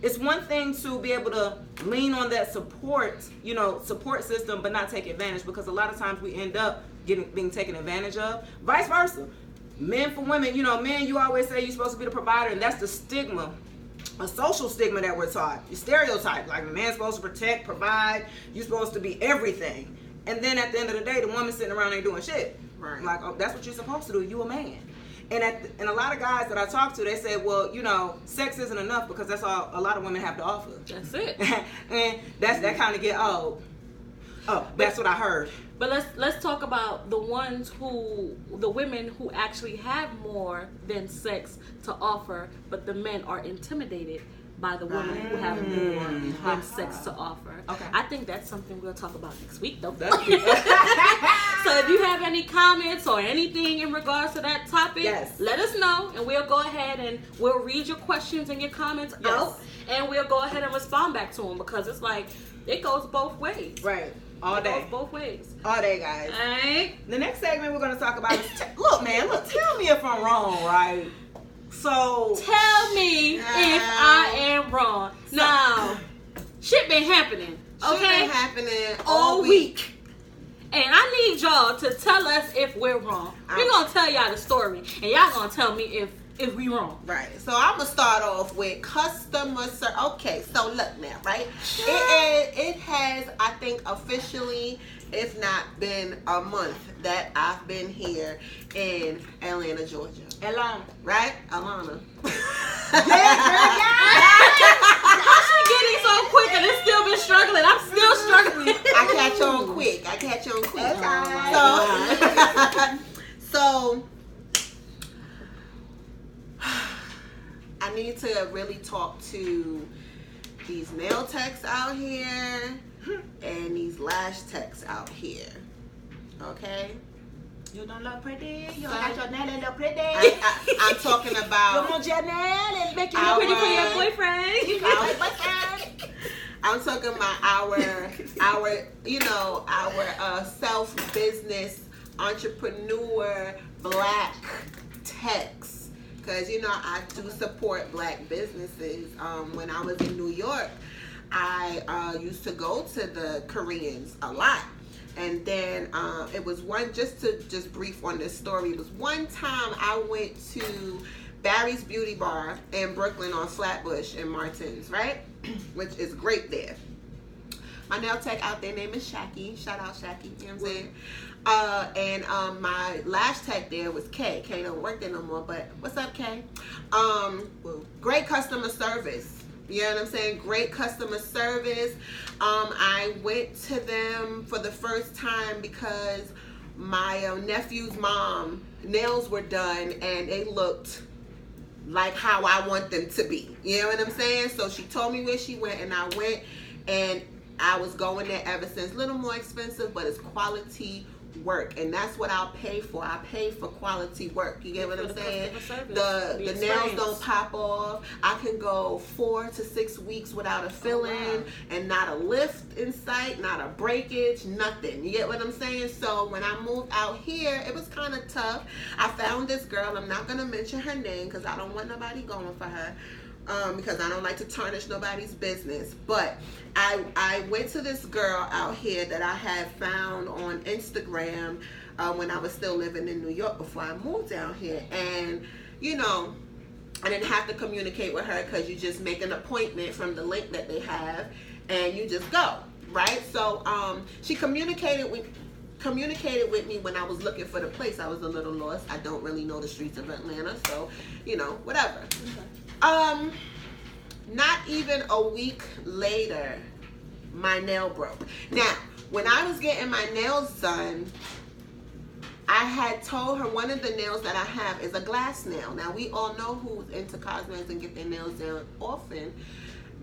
it's one thing to be able to lean on that support system, but not take advantage, because a lot of times we end up being taken advantage of. Vice versa. Men for women, you know, men, you always say you're supposed to be the provider, and that's the stigma, a social stigma that we're taught. You stereotype, like a man's supposed to protect, provide, you're supposed to be everything. And then at the end of the day, the woman sitting around ain't doing shit. Right. Like, oh, that's what you're supposed to do. You a man. And a lot of guys that I talk to, they say, well, you know, sex isn't enough because that's all a lot of women have to offer. That's it. And that kind of get, that's what I heard. But let's talk about the women who actually have more than sex to offer, but the men are intimidated by the women who have more than sex to offer. Okay. I think that's something we'll talk about next week, though. So if you have any comments or anything in regards to that topic, let us know, and we'll go ahead and we'll read your questions and your comments out, and we'll go ahead and respond back to them, because it's like, it goes both ways. Right. All day. Both ways. All day, guys. All right. The next segment we're going to talk about is, look, tell me if I'm wrong, right? So tell me if I am wrong. Now, shit been happening. Okay, shit been happening all week. And I need y'all to tell us if we're wrong. We're gonna tell y'all the story, and y'all gonna tell me if we wrong. Right. So I'm gonna start off with customer service. Okay. So look now, right? It has, I think, officially, if not been a month that I've been here in Atlanta, Georgia. Alana. Right? Alana. How she getting so quick and it's still been struggling? I'm still struggling. I catch on quick. So I need to really talk to these nail techs out here and these lash techs out here. Okay? You don't look pretty. You don't got your nail look pretty. I'm talking about. You want your nail and make you Look look pretty for your pretty. boyfriend. I'm talking about our self-business entrepreneur black techs. Because, I do support black businesses. When I was in New York, I used to go to the Koreans a lot. And then it was just brief on this story. It was one time I went to Barry's Beauty Bar in Brooklyn on Flatbush and Martins, right? Which is great there. My nail tech out there name is Shaki. Shout out Shaki, you know what I'm saying? And my lash tech there was Kay. Kay don't work there no more, but what's up, Kay? Great customer service. You know what I'm saying? Great customer service. I went to them for the first time because my nephew's mom nails were done and they looked like how I want them to be. You know what I'm saying? So she told me where she went and I went, and I was going there ever since. A little more expensive, but it's quality work, and that's what I'll pay for. I pay for quality work. You get what I'm saying? The nails don't pop off. I can go 4 to 6 weeks without a fill-in and not a lift in sight, not a breakage, nothing. You get what I'm saying? So when I moved out here, it was kind of tough. I found this girl. I'm not going to mention her name because I don't want nobody going for her. Because I don't like to tarnish nobody's business. But I went to this girl out here that I had found on Instagram when I was still living in New York before I moved down here. And, I didn't have to communicate with her because you just make an appointment from the link that they have and you just go, right? So she communicated with me when I was looking for the place. I was a little lost. I don't really know the streets of Atlanta, so, whatever. Okay. Not even a week later, my nail broke. Now, when I was getting my nails done, I had told her one of the nails that I have is a glass nail. Now, we all know who's into cosmetics and get their nails done often,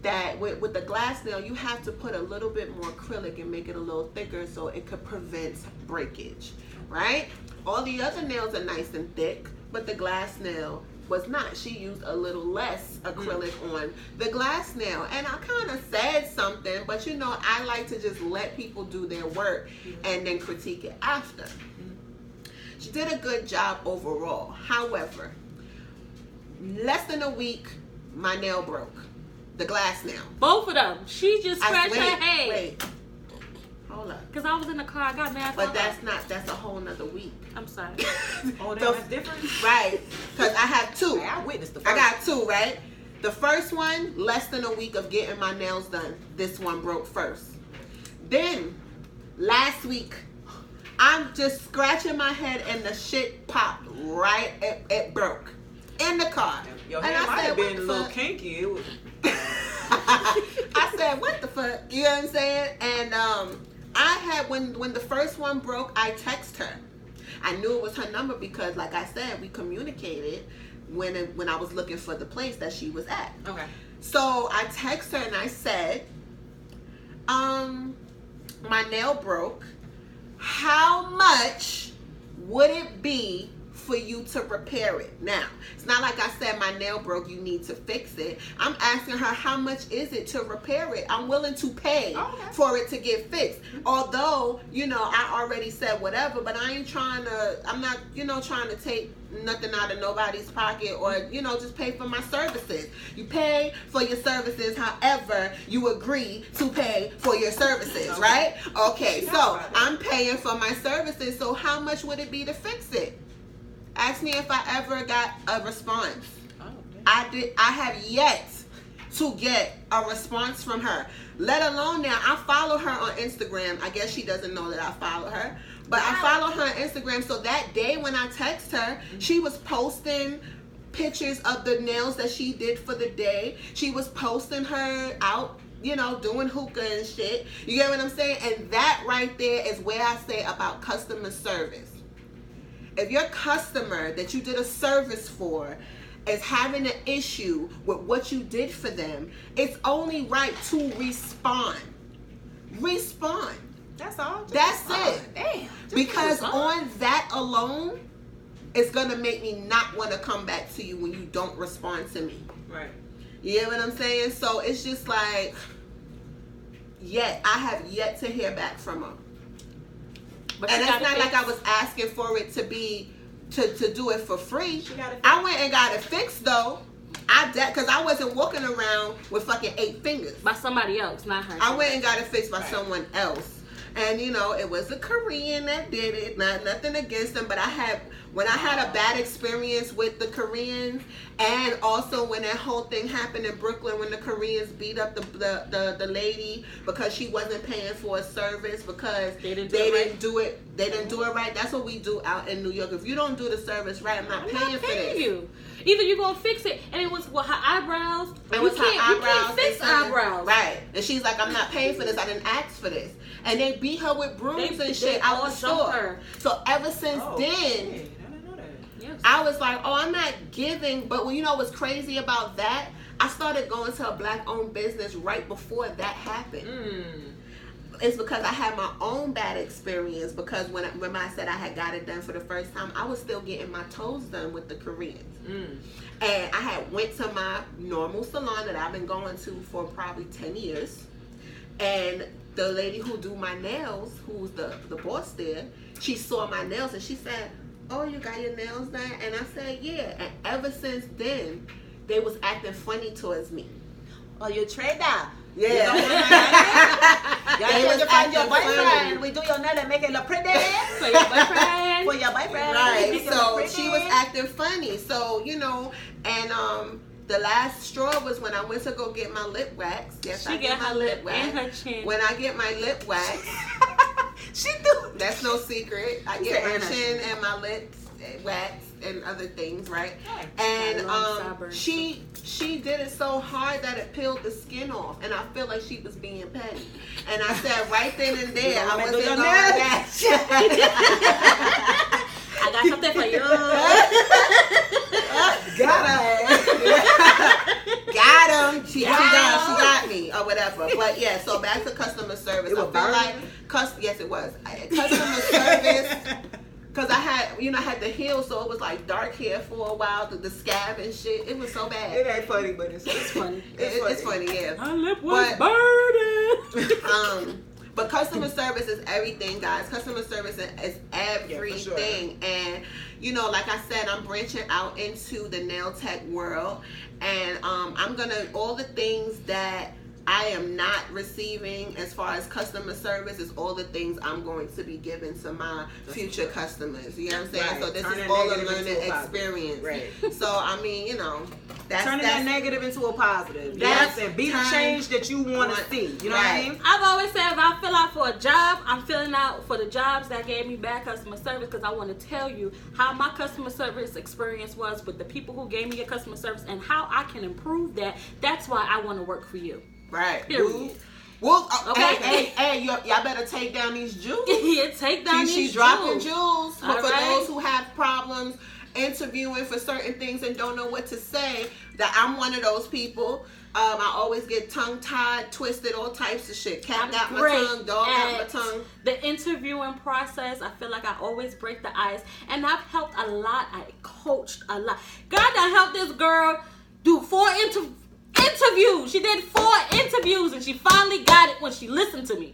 that with the glass nail, you have to put a little bit more acrylic and make it a little thicker so it could prevent breakage, right? All the other nails are nice and thick, but the glass nail was not. She used a little less acrylic on the glass nail. And I kind of said something, but I like to just let people do their work and then critique it after. She did a good job overall. However, less than a week, my nail broke. The glass nail. Both of them. She just scratched her head. Wait. Hold up. Because I was in the car, I got mad. But that's a whole nother week. I'm sorry. Oh, that's different? Right. Because I have two. I witnessed the first. I got two, right? The first one, less than a week of getting my nails done. This one broke first. Then, last week, I'm just scratching my head and the shit popped right. It broke. In the car. Your And hair I might said, have what been a the little fuck? kinky. It was... I said, what the fuck? You know what I'm saying? And I had, when the first one broke, I texted her. I knew it was her number because, like I said, we communicated when I was looking for the place that she was at. Okay. So I texted her and I said, my nail broke. How much would it be for you to repair it? Now, it's not like I said my nail broke, you need to fix it. I'm asking her, how much is it to repair it? I'm willing to pay for it to get fixed. Although, I already said whatever, but I'm not, trying to take nothing out of nobody's pocket or, just pay for my services. You pay for your services however you agree to pay for your services, right? Okay, so I'm paying for my services, so how much would it be to fix it? Ask me if I ever got a response. I have yet to get a response from her. Let alone now, I follow her on Instagram. I guess she doesn't know that I follow her. But I follow her on Instagram. So that day when I text her, she was posting pictures of the nails that she did for the day. She was posting her out, doing hookah and shit. You get what I'm saying? And that right there is where I say about customer service. If your customer that you did a service for is having an issue with what you did for them, it's only right to respond. Respond. That's all. That's it. Damn. Because on that alone, it's gonna make me not want to come back to you when you don't respond to me. Right. You know what I'm saying? So it's just like, I have yet to hear back from her. But and it's not like I was asking for it to be to do it for free. I went and got it fixed though. Because I wasn't walking around with fucking 8 fingers. By somebody else, not her. I went and got it fixed by someone else. And it was a Korean that did it. Nothing against them, but when I had a bad experience with the Koreans, and also when that whole thing happened in Brooklyn when the Koreans beat up the lady because she wasn't paying for a service because they didn't do it right. That's what we do out in New York. If you don't do the service right, I'm not paying for this. You. Either you gonna fix it, and it was her eyebrows. You can't fix eyebrows. Right. And she's like, I'm not paying for this. I didn't ask for this. And they beat her with brooms and shit out the store. So ever since then, I was like, I'm not giving. But you know what's crazy about that? I started going to a black-owned business right before that happened. It's because I had my own bad experience, because when I said I had got it done for the first time, I was still getting my toes done with the Koreans. And I had went to my normal salon that I've been going to for probably 10 years. And the lady who do my nails, who's the boss there, she saw my nails and she said, oh, you got your nails done? And I said, yeah. And ever since then, they was acting funny towards me. Oh, you trade that? Yeah. You find your boyfriend. We do your nail and make it look pretty. For your boyfriend. For your boyfriend. Right. So she was acting funny. So, and the last straw was when I went to go get my lip wax. Yes, I get my lip wax. And her chin. When I get my lip wax, she do. That's no secret. I get my chin and my lips wax and other things, right? And she did it so hard that it peeled the skin off, and I feel like she was being petty. And I said right then and there, I wasn't going back. I got something for you. Got him. She got me or whatever. But yeah, so back to customer service. I feel like yes, it was customer service. Because I had the heel, so it was like dark hair for a while, the scab and shit. It was so bad. It ain't funny, but it's funny. It's funny, yeah. My lip was burning. But customer service is everything, guys. Customer service is everything. Yeah, and, like I said, I'm branching out into the nail tech world. And I'm going to, all the things that I am not receiving as far as customer service is all the things I'm going to be giving to my future customers. You know what I'm saying? Right. So this is all a learning experience. Right. So, I mean, that's turning that negative into a positive. That's and be the change that you want to see. You know what I mean? I've always said if I fill out for a job, I'm filling out for the jobs that gave me bad customer service, because I want to tell you how my customer service experience was with the people who gave me a customer service and how I can improve that. That's why I want to work for you. Right. Period. Well, okay. Hey, y'all better take down these jewels. Yeah, take down these jewels. She's dropping jewels. For those who have problems interviewing for certain things and don't know what to say, that I'm one of those people. I always get tongue-tied, twisted, all types of shit. Cat got my tongue, dog got my tongue. The interviewing process, I feel like I always break the ice. And I've helped a lot. I coached a lot. God, I helped this girl do 4 interviews. She did 4 interviews and she finally got it when she listened to me.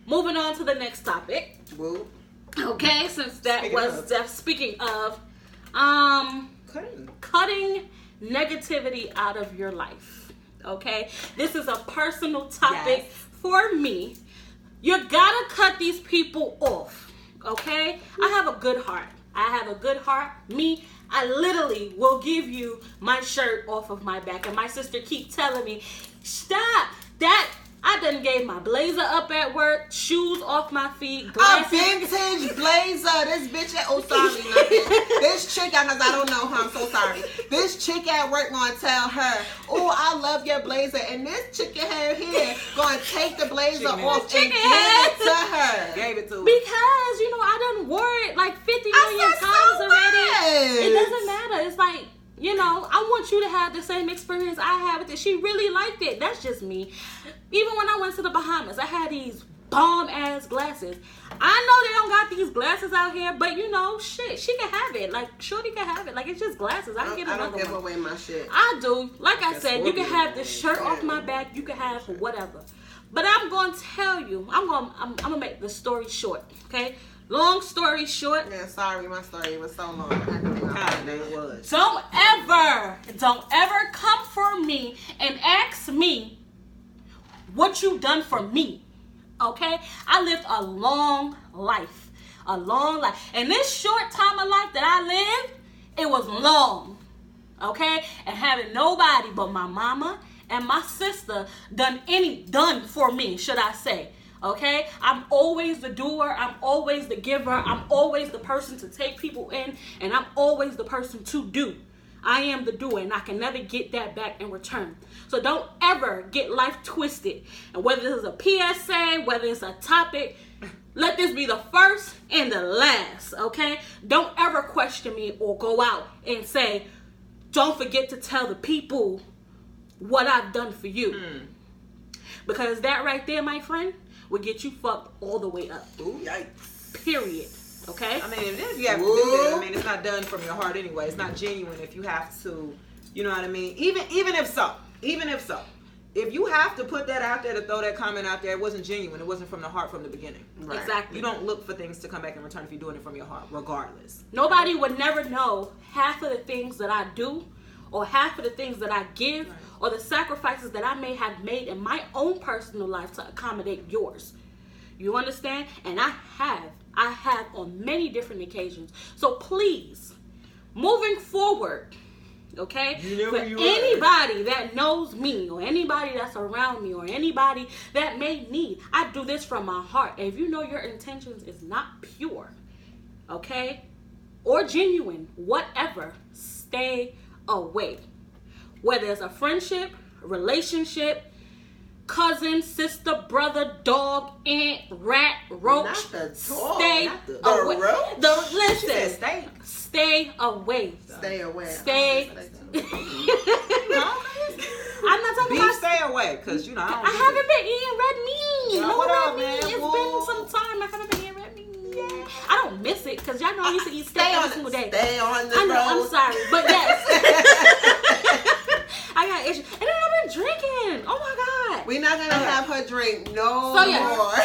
Moving on to the next topic. Woo. Okay, since that was speaking of cutting negativity out of your life. Okay, this is a personal topic for me. You gotta cut these people off. Okay, I have a good heart. I literally will give you my shirt off of my back. And my sister keep telling me, stop. I done gave my blazer up at work, shoes off my feet, glasses. A vintage blazer. This bitch this chick, because I don't know her, I'm so sorry. This chick at work gonna tell her, oh, I love your blazer. And this chicken head here gonna take the blazer off and give it to her. Gave it to her. Because, I done wore it like 50 million times already. It doesn't matter. it's like, you know, I want you to have the same experience I had with it. She really liked it. That's just me. Even when I went to the Bahamas, I had these bomb ass glasses. I know they don't got these glasses out here, but you know, shit, she can have it. Like, Shorty can have it. Like, it's just glasses. I can get another one. I don't give away my shit. I do. Like I said, you can have the shirt off my back. You can have whatever. But I'm gonna tell you, I'm gonna make the story short. Okay. Long story short. Yeah, sorry, my story was so long. I had to think about It was. Don't ever come for me and ask me what you done for me. Okay? I lived a long life. And this short time of life that I lived, it was long. Okay? And having nobody but my mama and my sister done for me, should I say. Okay, I'm always the doer, I'm always the giver, I'm always the person to take people in, and I'm always the person to do. I am the doer, and I can never get that back in return. So don't ever get life twisted. And whether it's a PSA, whether it's a topic, let this be the first and the last, okay? Don't ever question me or go out and say, don't forget to tell the people what I've done for you. Because that right there, my friend, will get you fucked all the way up. Ooh, yikes. Period. Okay? I mean, if you have to do that, I mean, it's not done from your heart anyway. It's not genuine if you have to, you know what I mean? Even if so. If you have to put that out there, to throw that comment out there, it wasn't genuine. It wasn't from the heart from the beginning. Right. Exactly. You don't look for things to come back in return if you're doing it from your heart, regardless. Nobody would never know half of the things that I do or half of the things that I give or the sacrifices that I may have made in my own personal life to accommodate yours. You understand? And I have on many different occasions. So please, moving forward, okay, for anybody that knows me or anybody that's around me or anybody that may need, I do this from my heart. If you know your intentions is not pure, okay, or genuine, whatever, stay away. Whether it's a friendship, relationship, cousin, sister, brother, dog, aunt, rat, roach. Not the dog. Stay Not the away. roach? Listen. Stay away. Stay away. Stay. I'm not talking about. Stay away, because you know I haven't been eating red meat. No what red up, meat. man? It's been some time. I haven't been eating red meat. Yeah. I don't miss it because y'all know I used to eat steak every single day. Stay on the I know. road. I'm sorry, but yes. I got issues, and then I've been drinking. Oh my god. We're not gonna have her drink no So yeah, more.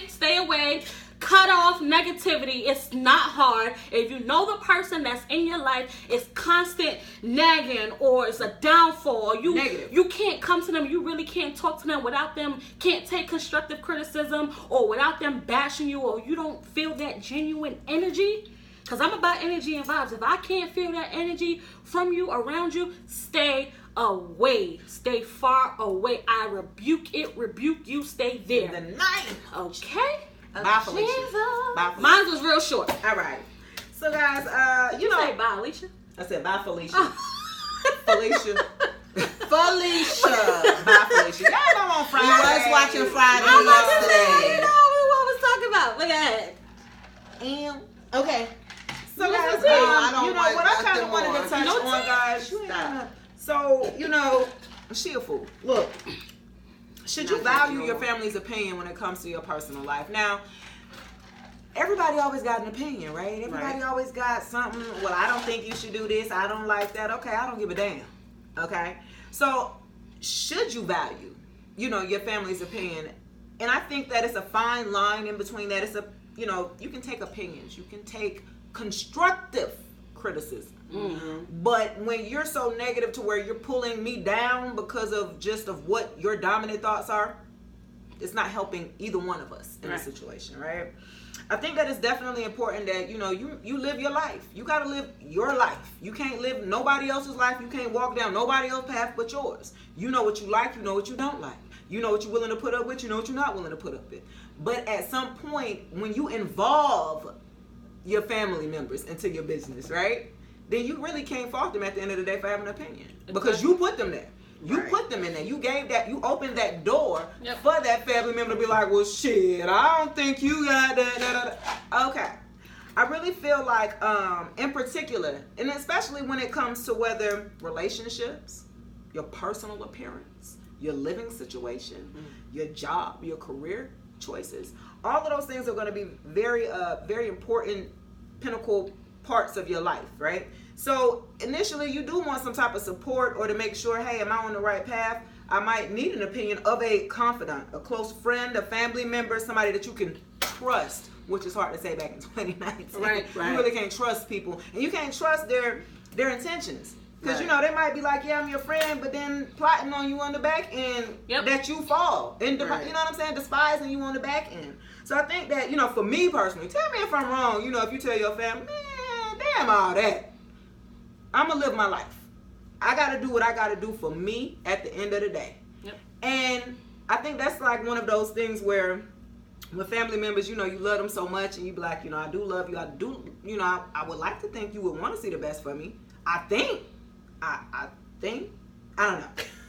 stay away. Cut off negativity. It's not hard. If you know the person that's in your life is constant nagging or it's a downfall, you can't come to them. You really can't talk to them without them can't take constructive criticism or without them bashing you, or you don't feel that genuine energy. Because I'm about energy and vibes. If I can't feel that energy from you, around you, stay away. Stay far away. I rebuke you. Stay there. The night. Okay? Bye, Felicia. Bye, Felicia. Mine was real short. All right. So, guys, you know. Say bye, Alicia. I said bye, Felicia. Felicia. Felicia. Bye, Felicia. Y'all know on Friday. We was watching Friday I'm about to say, yesterday. you know what we was talking about. Look at it. Okay. So, guys, I don't you know want what I kind of nothing wanted more. to touch No on, tea. guys. Stop. So, you know, she a fool. Look. Should you Not value that your more. family's opinion when it comes to your personal life? Now, everybody always got an opinion, right? Everybody always got something. Well, I don't think you should do this. I don't like that. Okay, I don't give a damn. Okay? So, should you value, you know, your family's opinion? And I think that it's a fine line in between that. It's a, you know, you can take opinions. You can take constructive criticism. Mm-hmm. But when you're so negative to where you're pulling me down because of just of what your dominant thoughts are, it's not helping either one of us in Right. the situation, right? I think that it's definitely important that, you know, you live your life. You got to live your life. You can't live nobody else's life. You can't walk down nobody else's path but yours. You know what you like. You know what you don't like. You know what you're willing to put up with. You know what you're not willing to put up with. But at some point, when you involve your family members into your business, right? Then you really can't fault them at the end of the day for having an opinion. Because you put them there. You put them in there. You opened that door for that family member to be like, well, shit, I don't think you got that. Okay. I really feel like, in particular, and especially when it comes to whether relationships, your personal appearance, your living situation, your job, your career choices, all of those things are going to be very, very important pinnacle parts of your life, right? So initially, you do want some type of support or to make sure, hey, am I on the right path? I might need an opinion of a confidant, a close friend, a family member, somebody that you can trust, which is hard to say back in 2019. Right. You really can't trust people, and you can't trust their intentions. Because, you know, they might be like, yeah, I'm your friend, but then plotting on you on the back end that you fall. And you know what I'm saying? Despising you on the back end. So I think that, you know, for me personally, tell me if I'm wrong. You know, if you tell your family, man, damn all that. I'm going to live my life. I got to do what I got to do for me at the end of the day. Yep. And I think that's like one of those things where with family members, you know, you love them so much and you be like, you know, I do love you. I do, you know, I would like to think you would want to see the best for me. I think, I don't know.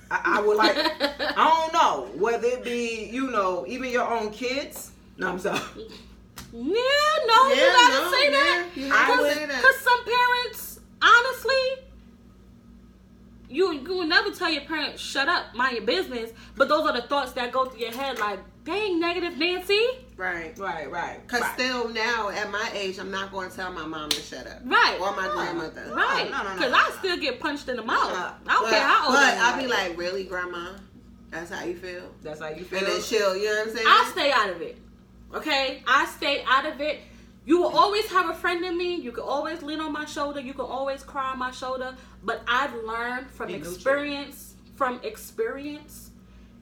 I would like, I don't know, whether it be, you know, even your own kids. No, I'm sorry. Yeah, no, you gotta say that. Because some parents, honestly, you will never tell your parents, shut up, mind your business. But those are the thoughts that go through your head like, dang, negative Nancy. Right. Because still now, at my age, I'm not going to tell my mom to shut up. Right. Or my grandmother. Right. Because I still get punched in the mouth. I don't care how old I am. But I'll be like, really, grandma? That's how you feel? That's how you feel? And then she'll, you know what I'm saying? I stay out of it. Okay? I stay out of it. You will always have a friend in me. You can always lean on my shoulder. You can always cry on my shoulder. But I've learned from experience,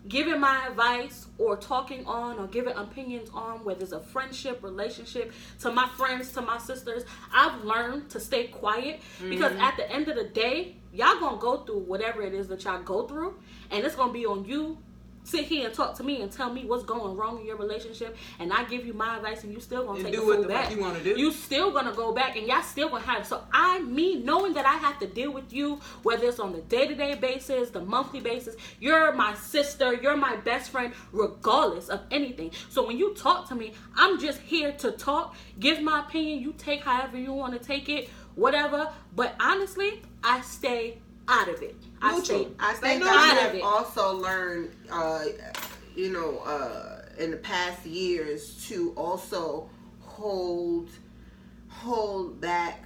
giving my advice or talking on or giving opinions on whether it's a friendship, relationship, to my friends, to my sisters, I've learned to stay quiet because at the end of the day, y'all gonna go through whatever it is that y'all go through, and it's gonna be on you. Sit here and talk to me and tell me what's going wrong in your relationship, and I give you my advice, and you still gonna take the fool back. You want to do? You still gonna go back, and y'all still gonna have. So knowing that I have to deal with you, whether it's on the day-to-day basis, the monthly basis, you're my sister, you're my best friend, regardless of anything. So when you talk to me, I'm just here to talk, give my opinion. You take however you want to take it, whatever. But honestly, I stay out of it. I think I've also learned, in the past years to also hold back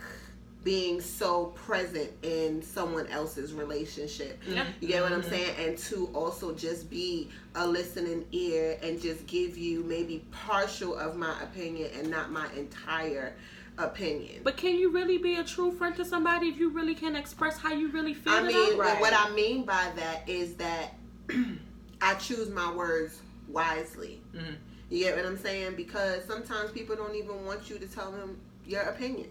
being so present in someone else's relationship. Yeah. You get what I'm saying? And to also just be a listening ear and just give you maybe partial of my opinion and not my entire opinion. But can you really be a true friend to somebody if you really can't express how you really feel? What I mean by that is that I choose my words wisely. Mm-hmm. You get what I'm saying? Because sometimes people don't even want you to tell them your opinion.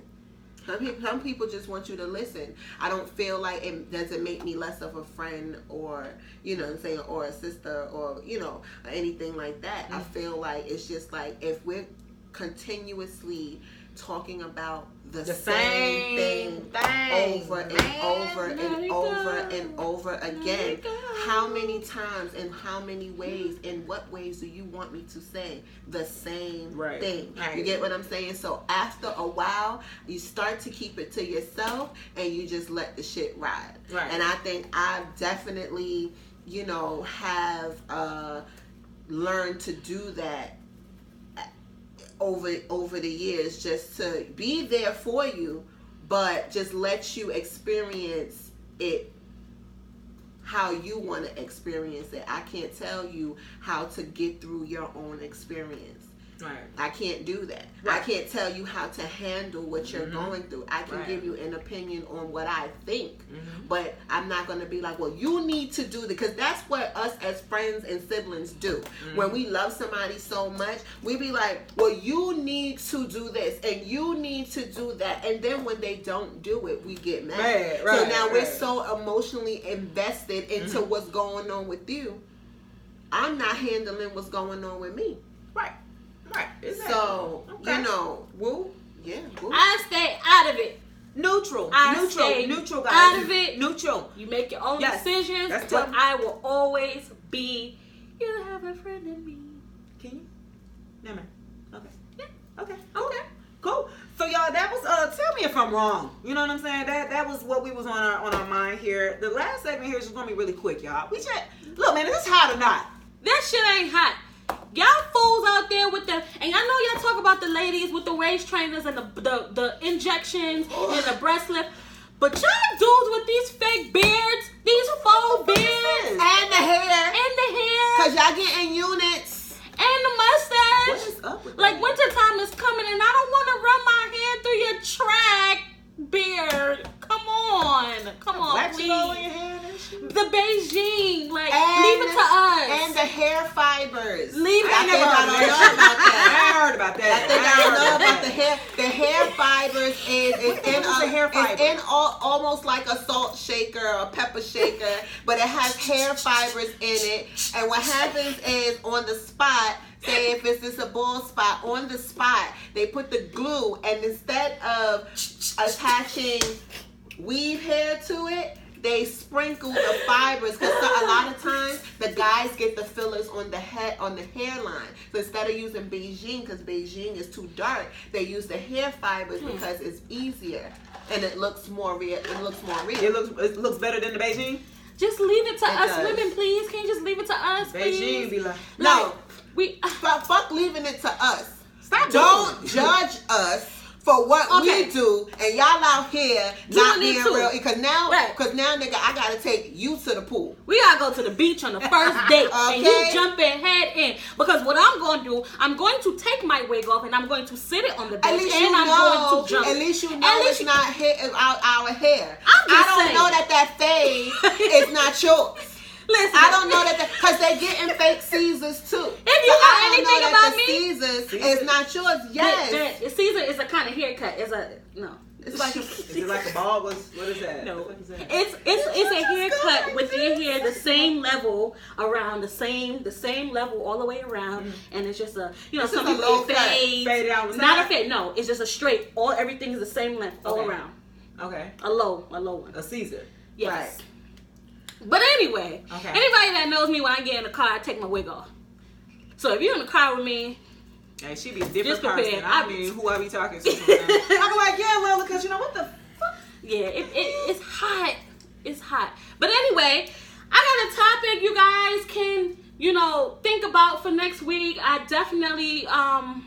Some people just want you to listen. I don't feel like it doesn't make me less of a friend or, you know what I'm saying, or a sister or, you know, anything like that. Mm-hmm. I feel like it's just like if we're continuously talking about the same thing over and over and over and over again. How many times, in how many ways, in what ways do you want me to say the same thing? Right. You get what I'm saying? So after a while, you start to keep it to yourself and you just let the shit ride. Right. And I think I've definitely, you know, have learned to do that over the years, just to be there for you, but just let you experience it how you want to experience it. I can't tell you how to get through your own experience. Right. I can't do that. Right. I can't tell you how to handle what you're going through. I can give you an opinion on what I think, but I'm not going to be like, well, you need to do this, because that's what us as friends and siblings do. When we love somebody so much, we be like, well, you need to do this and you need to do that. And then when they don't do it, we get mad. So now we're so emotionally invested into what's going on with you. I'm not handling what's going on with me. Right. Exactly. So, you know, woo. I stay out of it. Neutral, guys. Out of it. Neutral. You make your own decisions, but I will always be, you have a friend in me. Can you? No, man. Okay. Yeah. Okay. Cool. So y'all, that was tell me if I'm wrong. You know what I'm saying? That was what we was on our mind here. The last segment here is just gonna be really quick, y'all. We just look, man, is this hot or not? That shit ain't hot. Y'all fools out there with the, and I know y'all talk about the ladies with the waist trainers and the injections and the breast lift, but y'all dudes with these fake beards, these faux beards, And the hair. Cause y'all getting units. and the mustache. What is up with Like that? wintertime is coming and I don't want to run my hand through your track beard. Come on, Wax please. all in your hair and shit? The Beijing, like And- leave it to us. And the hair fibers. Leave it I to think I us. don't know about that. I heard about that. I think I know about the hair. The hair fibers is in is a hair fiber? It's in almost like a salt shaker or a pepper shaker, but it has hair fibers in it. And what happens is on the spot, say if it's a bald spot, on the spot they put the glue, and instead of attaching weave hair to it, they sprinkle the fibers, because a lot of times the guys get the fillers on the head, on the hairline. So instead of using Beijing, because Beijing is too dark, they use the hair fibers because it's easier and it looks more real. It looks more real. It looks better than the Beijing. Just leave it to us does. women, please. Can you just leave it to us, please? Beijing be like, No, We fuck leaving it to us. stop. Don't doing it. judge us for what Okay. we do, and y'all out here not Doing it being too. real. Because now, Right. nigga, I gotta take you to the pool. we gotta go to the beach on the first date, and you Okay. jumping head in. Because what I'm gonna do, I'm going to take my wig off and I'm going to sit it on the beach, At least and you I'm know. going to jump. At least you At know least it's you- not our hair. I'm just I don't saying. know that fade is not yours. Listen, I don't know that because they getting fake Caesars too. If you So know I don't anything know about that me- the Caesars is not yours. Yes, the Caesar is a kind of haircut. It's a no. it's like Is it like a ball? What is that? No, What is that? it's a haircut with your hair the same level around the same level all the way around, and it's just a This some is a people low cut. fade, Fade down the not a side? fade. No, it's just a straight. Everything is the same length all Okay. around. Okay. A low one. A Caesar. Yes. Right. But anyway, Okay. anybody that knows me, when I get in the car, I take my wig off. So if you're in the car with me, Hey, she be a different Just prepared. person. I mean, who I be talking to sometimes. I be like, yeah, well, because you know what the fuck? yeah, it's hot. It's hot. But anyway, I got a topic you guys can, think about for next week. I definitely, I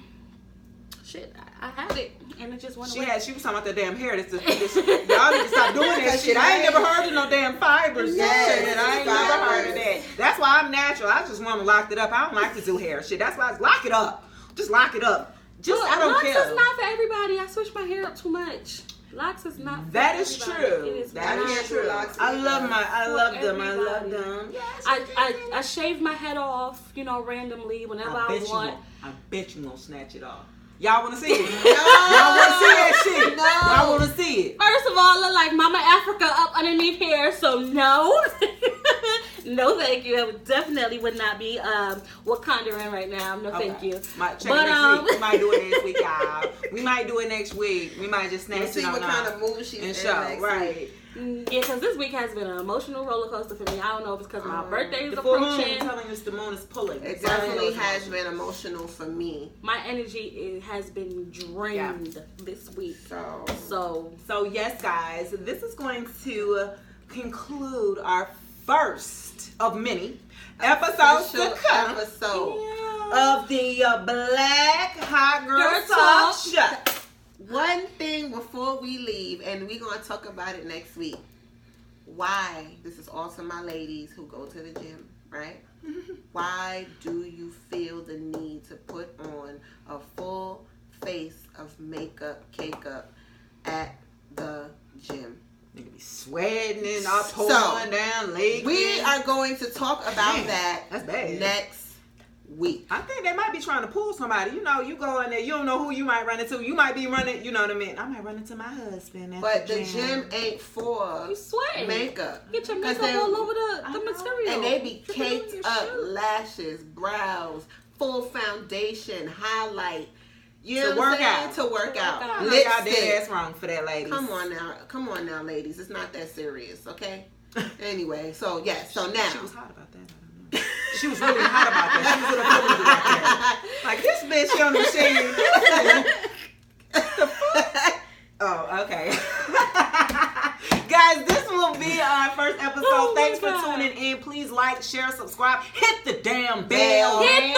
have it. And it just went away. She was talking about that damn hair. Y'all need to stop doing that shit. I ain't never heard of no damn fibers. Yes, I ain't never heard of that. That's why I'm natural. I just want to lock it up. I don't like to do hair shit. That's why I lock it up. Just lock it up. Just Look, I don't locks care. is not for everybody. I switch my hair up too much. Locks is not for That is everybody. true. It is That not. is true. Locks I either. love them. I love everybody. them. I shave my head off, randomly whenever I want. I bet you gonna snatch it off. Y'all want to see it? No. Y'all want to see that shit? No. Y'all want to see it? First of all, I look like Mama Africa up underneath here, so no. No, thank you. I definitely would not be Wakandaing right now. No, thank you. Check it next week. We might do it next week, y'all. We might do it next week. We might just snatch see it on what kind of movie she's in and show. next Right. week. Yeah, because this week has been an emotional roller coaster for me. I don't know if it's because my birthday is The full moon approaching. telling us the moon is pulling. It definitely has been emotional for me. My energy has been drained this week. So So yes, guys, this is going to conclude our first of many episodes to Official come episode. of the Black Hot Girl Girl Talk Talk. Show. One thing before we leave, and we're going to talk about it next week. Why? This is also my ladies who go to the gym, right? Why do you feel the need to put on a full face of makeup, cake-up at the gym? Nigga be sweating and all So, pouring down legs. We are going to talk about Damn, that that's bad. next week. I think they might be trying to pull somebody. You go in there, you don't know who you might run into. You might be running, you know what I mean? I might run into my husband at But the the gym ain't for you sweating. makeup. Get your 'Cause makeup they- all over I the know. material. And they be Put it on caked your up, shoe. lashes, brows, full foundation, highlight. You To know what work I'm saying? out. To work out. I know y'all dead Lipstick. ass wrong for that, ladies. Come on now, ladies. It's not that serious, okay? Anyway, so yes, so now. She was hot about that. I don't know. She was really hot about that. She was in her feelings about that. Like this bitch, she on the machine. The fuck? Oh, okay. Guys, this will be our first episode. Thanks for tuning in. Please like, share, subscribe. Hit the damn bell. Hit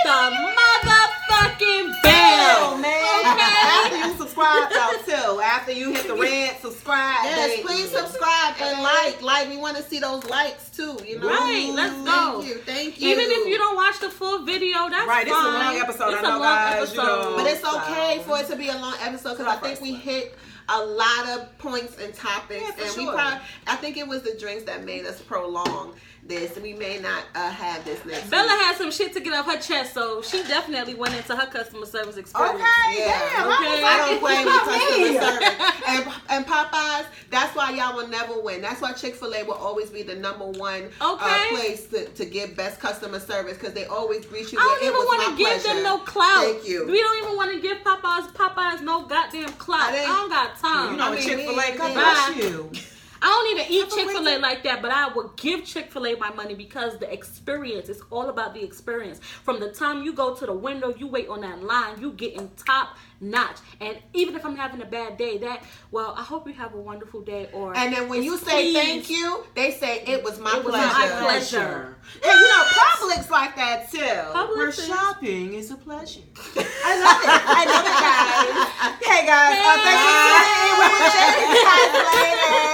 the motherfucking bell, man. Okay. After you subscribe, though, too. After you hit the red subscribe. Yes, please subscribe and like. Like, we want to see those likes too. You know. Right. Let's go. Thank you. Even if you don't watch the full video, that's right. This fine. is a long episode. It's I know, a long guys. episode. You know, but it's okay for it to be a long episode because I think we one. hit a lot of points and topics, Yeah, for and sure. I think it was the drinks that made us prolong this. We may not have this next Bella week. had some shit to get off her chest, so she definitely went into her customer service experience. Okay, Yeah. damn. Okay. I don't play with Me. customer service. And Popeyes, that's why y'all will never win. That's why Chick-fil-A will always be the number one Okay. place to get best customer service because they always greet you I with, don't it even was want my to give pleasure. them no clout. Thank you. We don't even want to give Popeyes no goddamn clout. I don't got time. You know, I mean, Chick-fil-A, God we- bless you. I don't even eat Chick-fil-A like that, but I would give Chick-fil-A my money because the experience is all about the experience. From the time you go to the window, you wait on that line, you getting top notch. And even if I'm having a bad day, I hope you have a wonderful day. Or And then when you say thank you, they say it was my was pleasure. my pleasure. Hey, you know, Publix like that too. Publix Where is- shopping is a pleasure. I love it. I love it, guys. Hey, guys. Thanks for tuning in. We will check you guys later.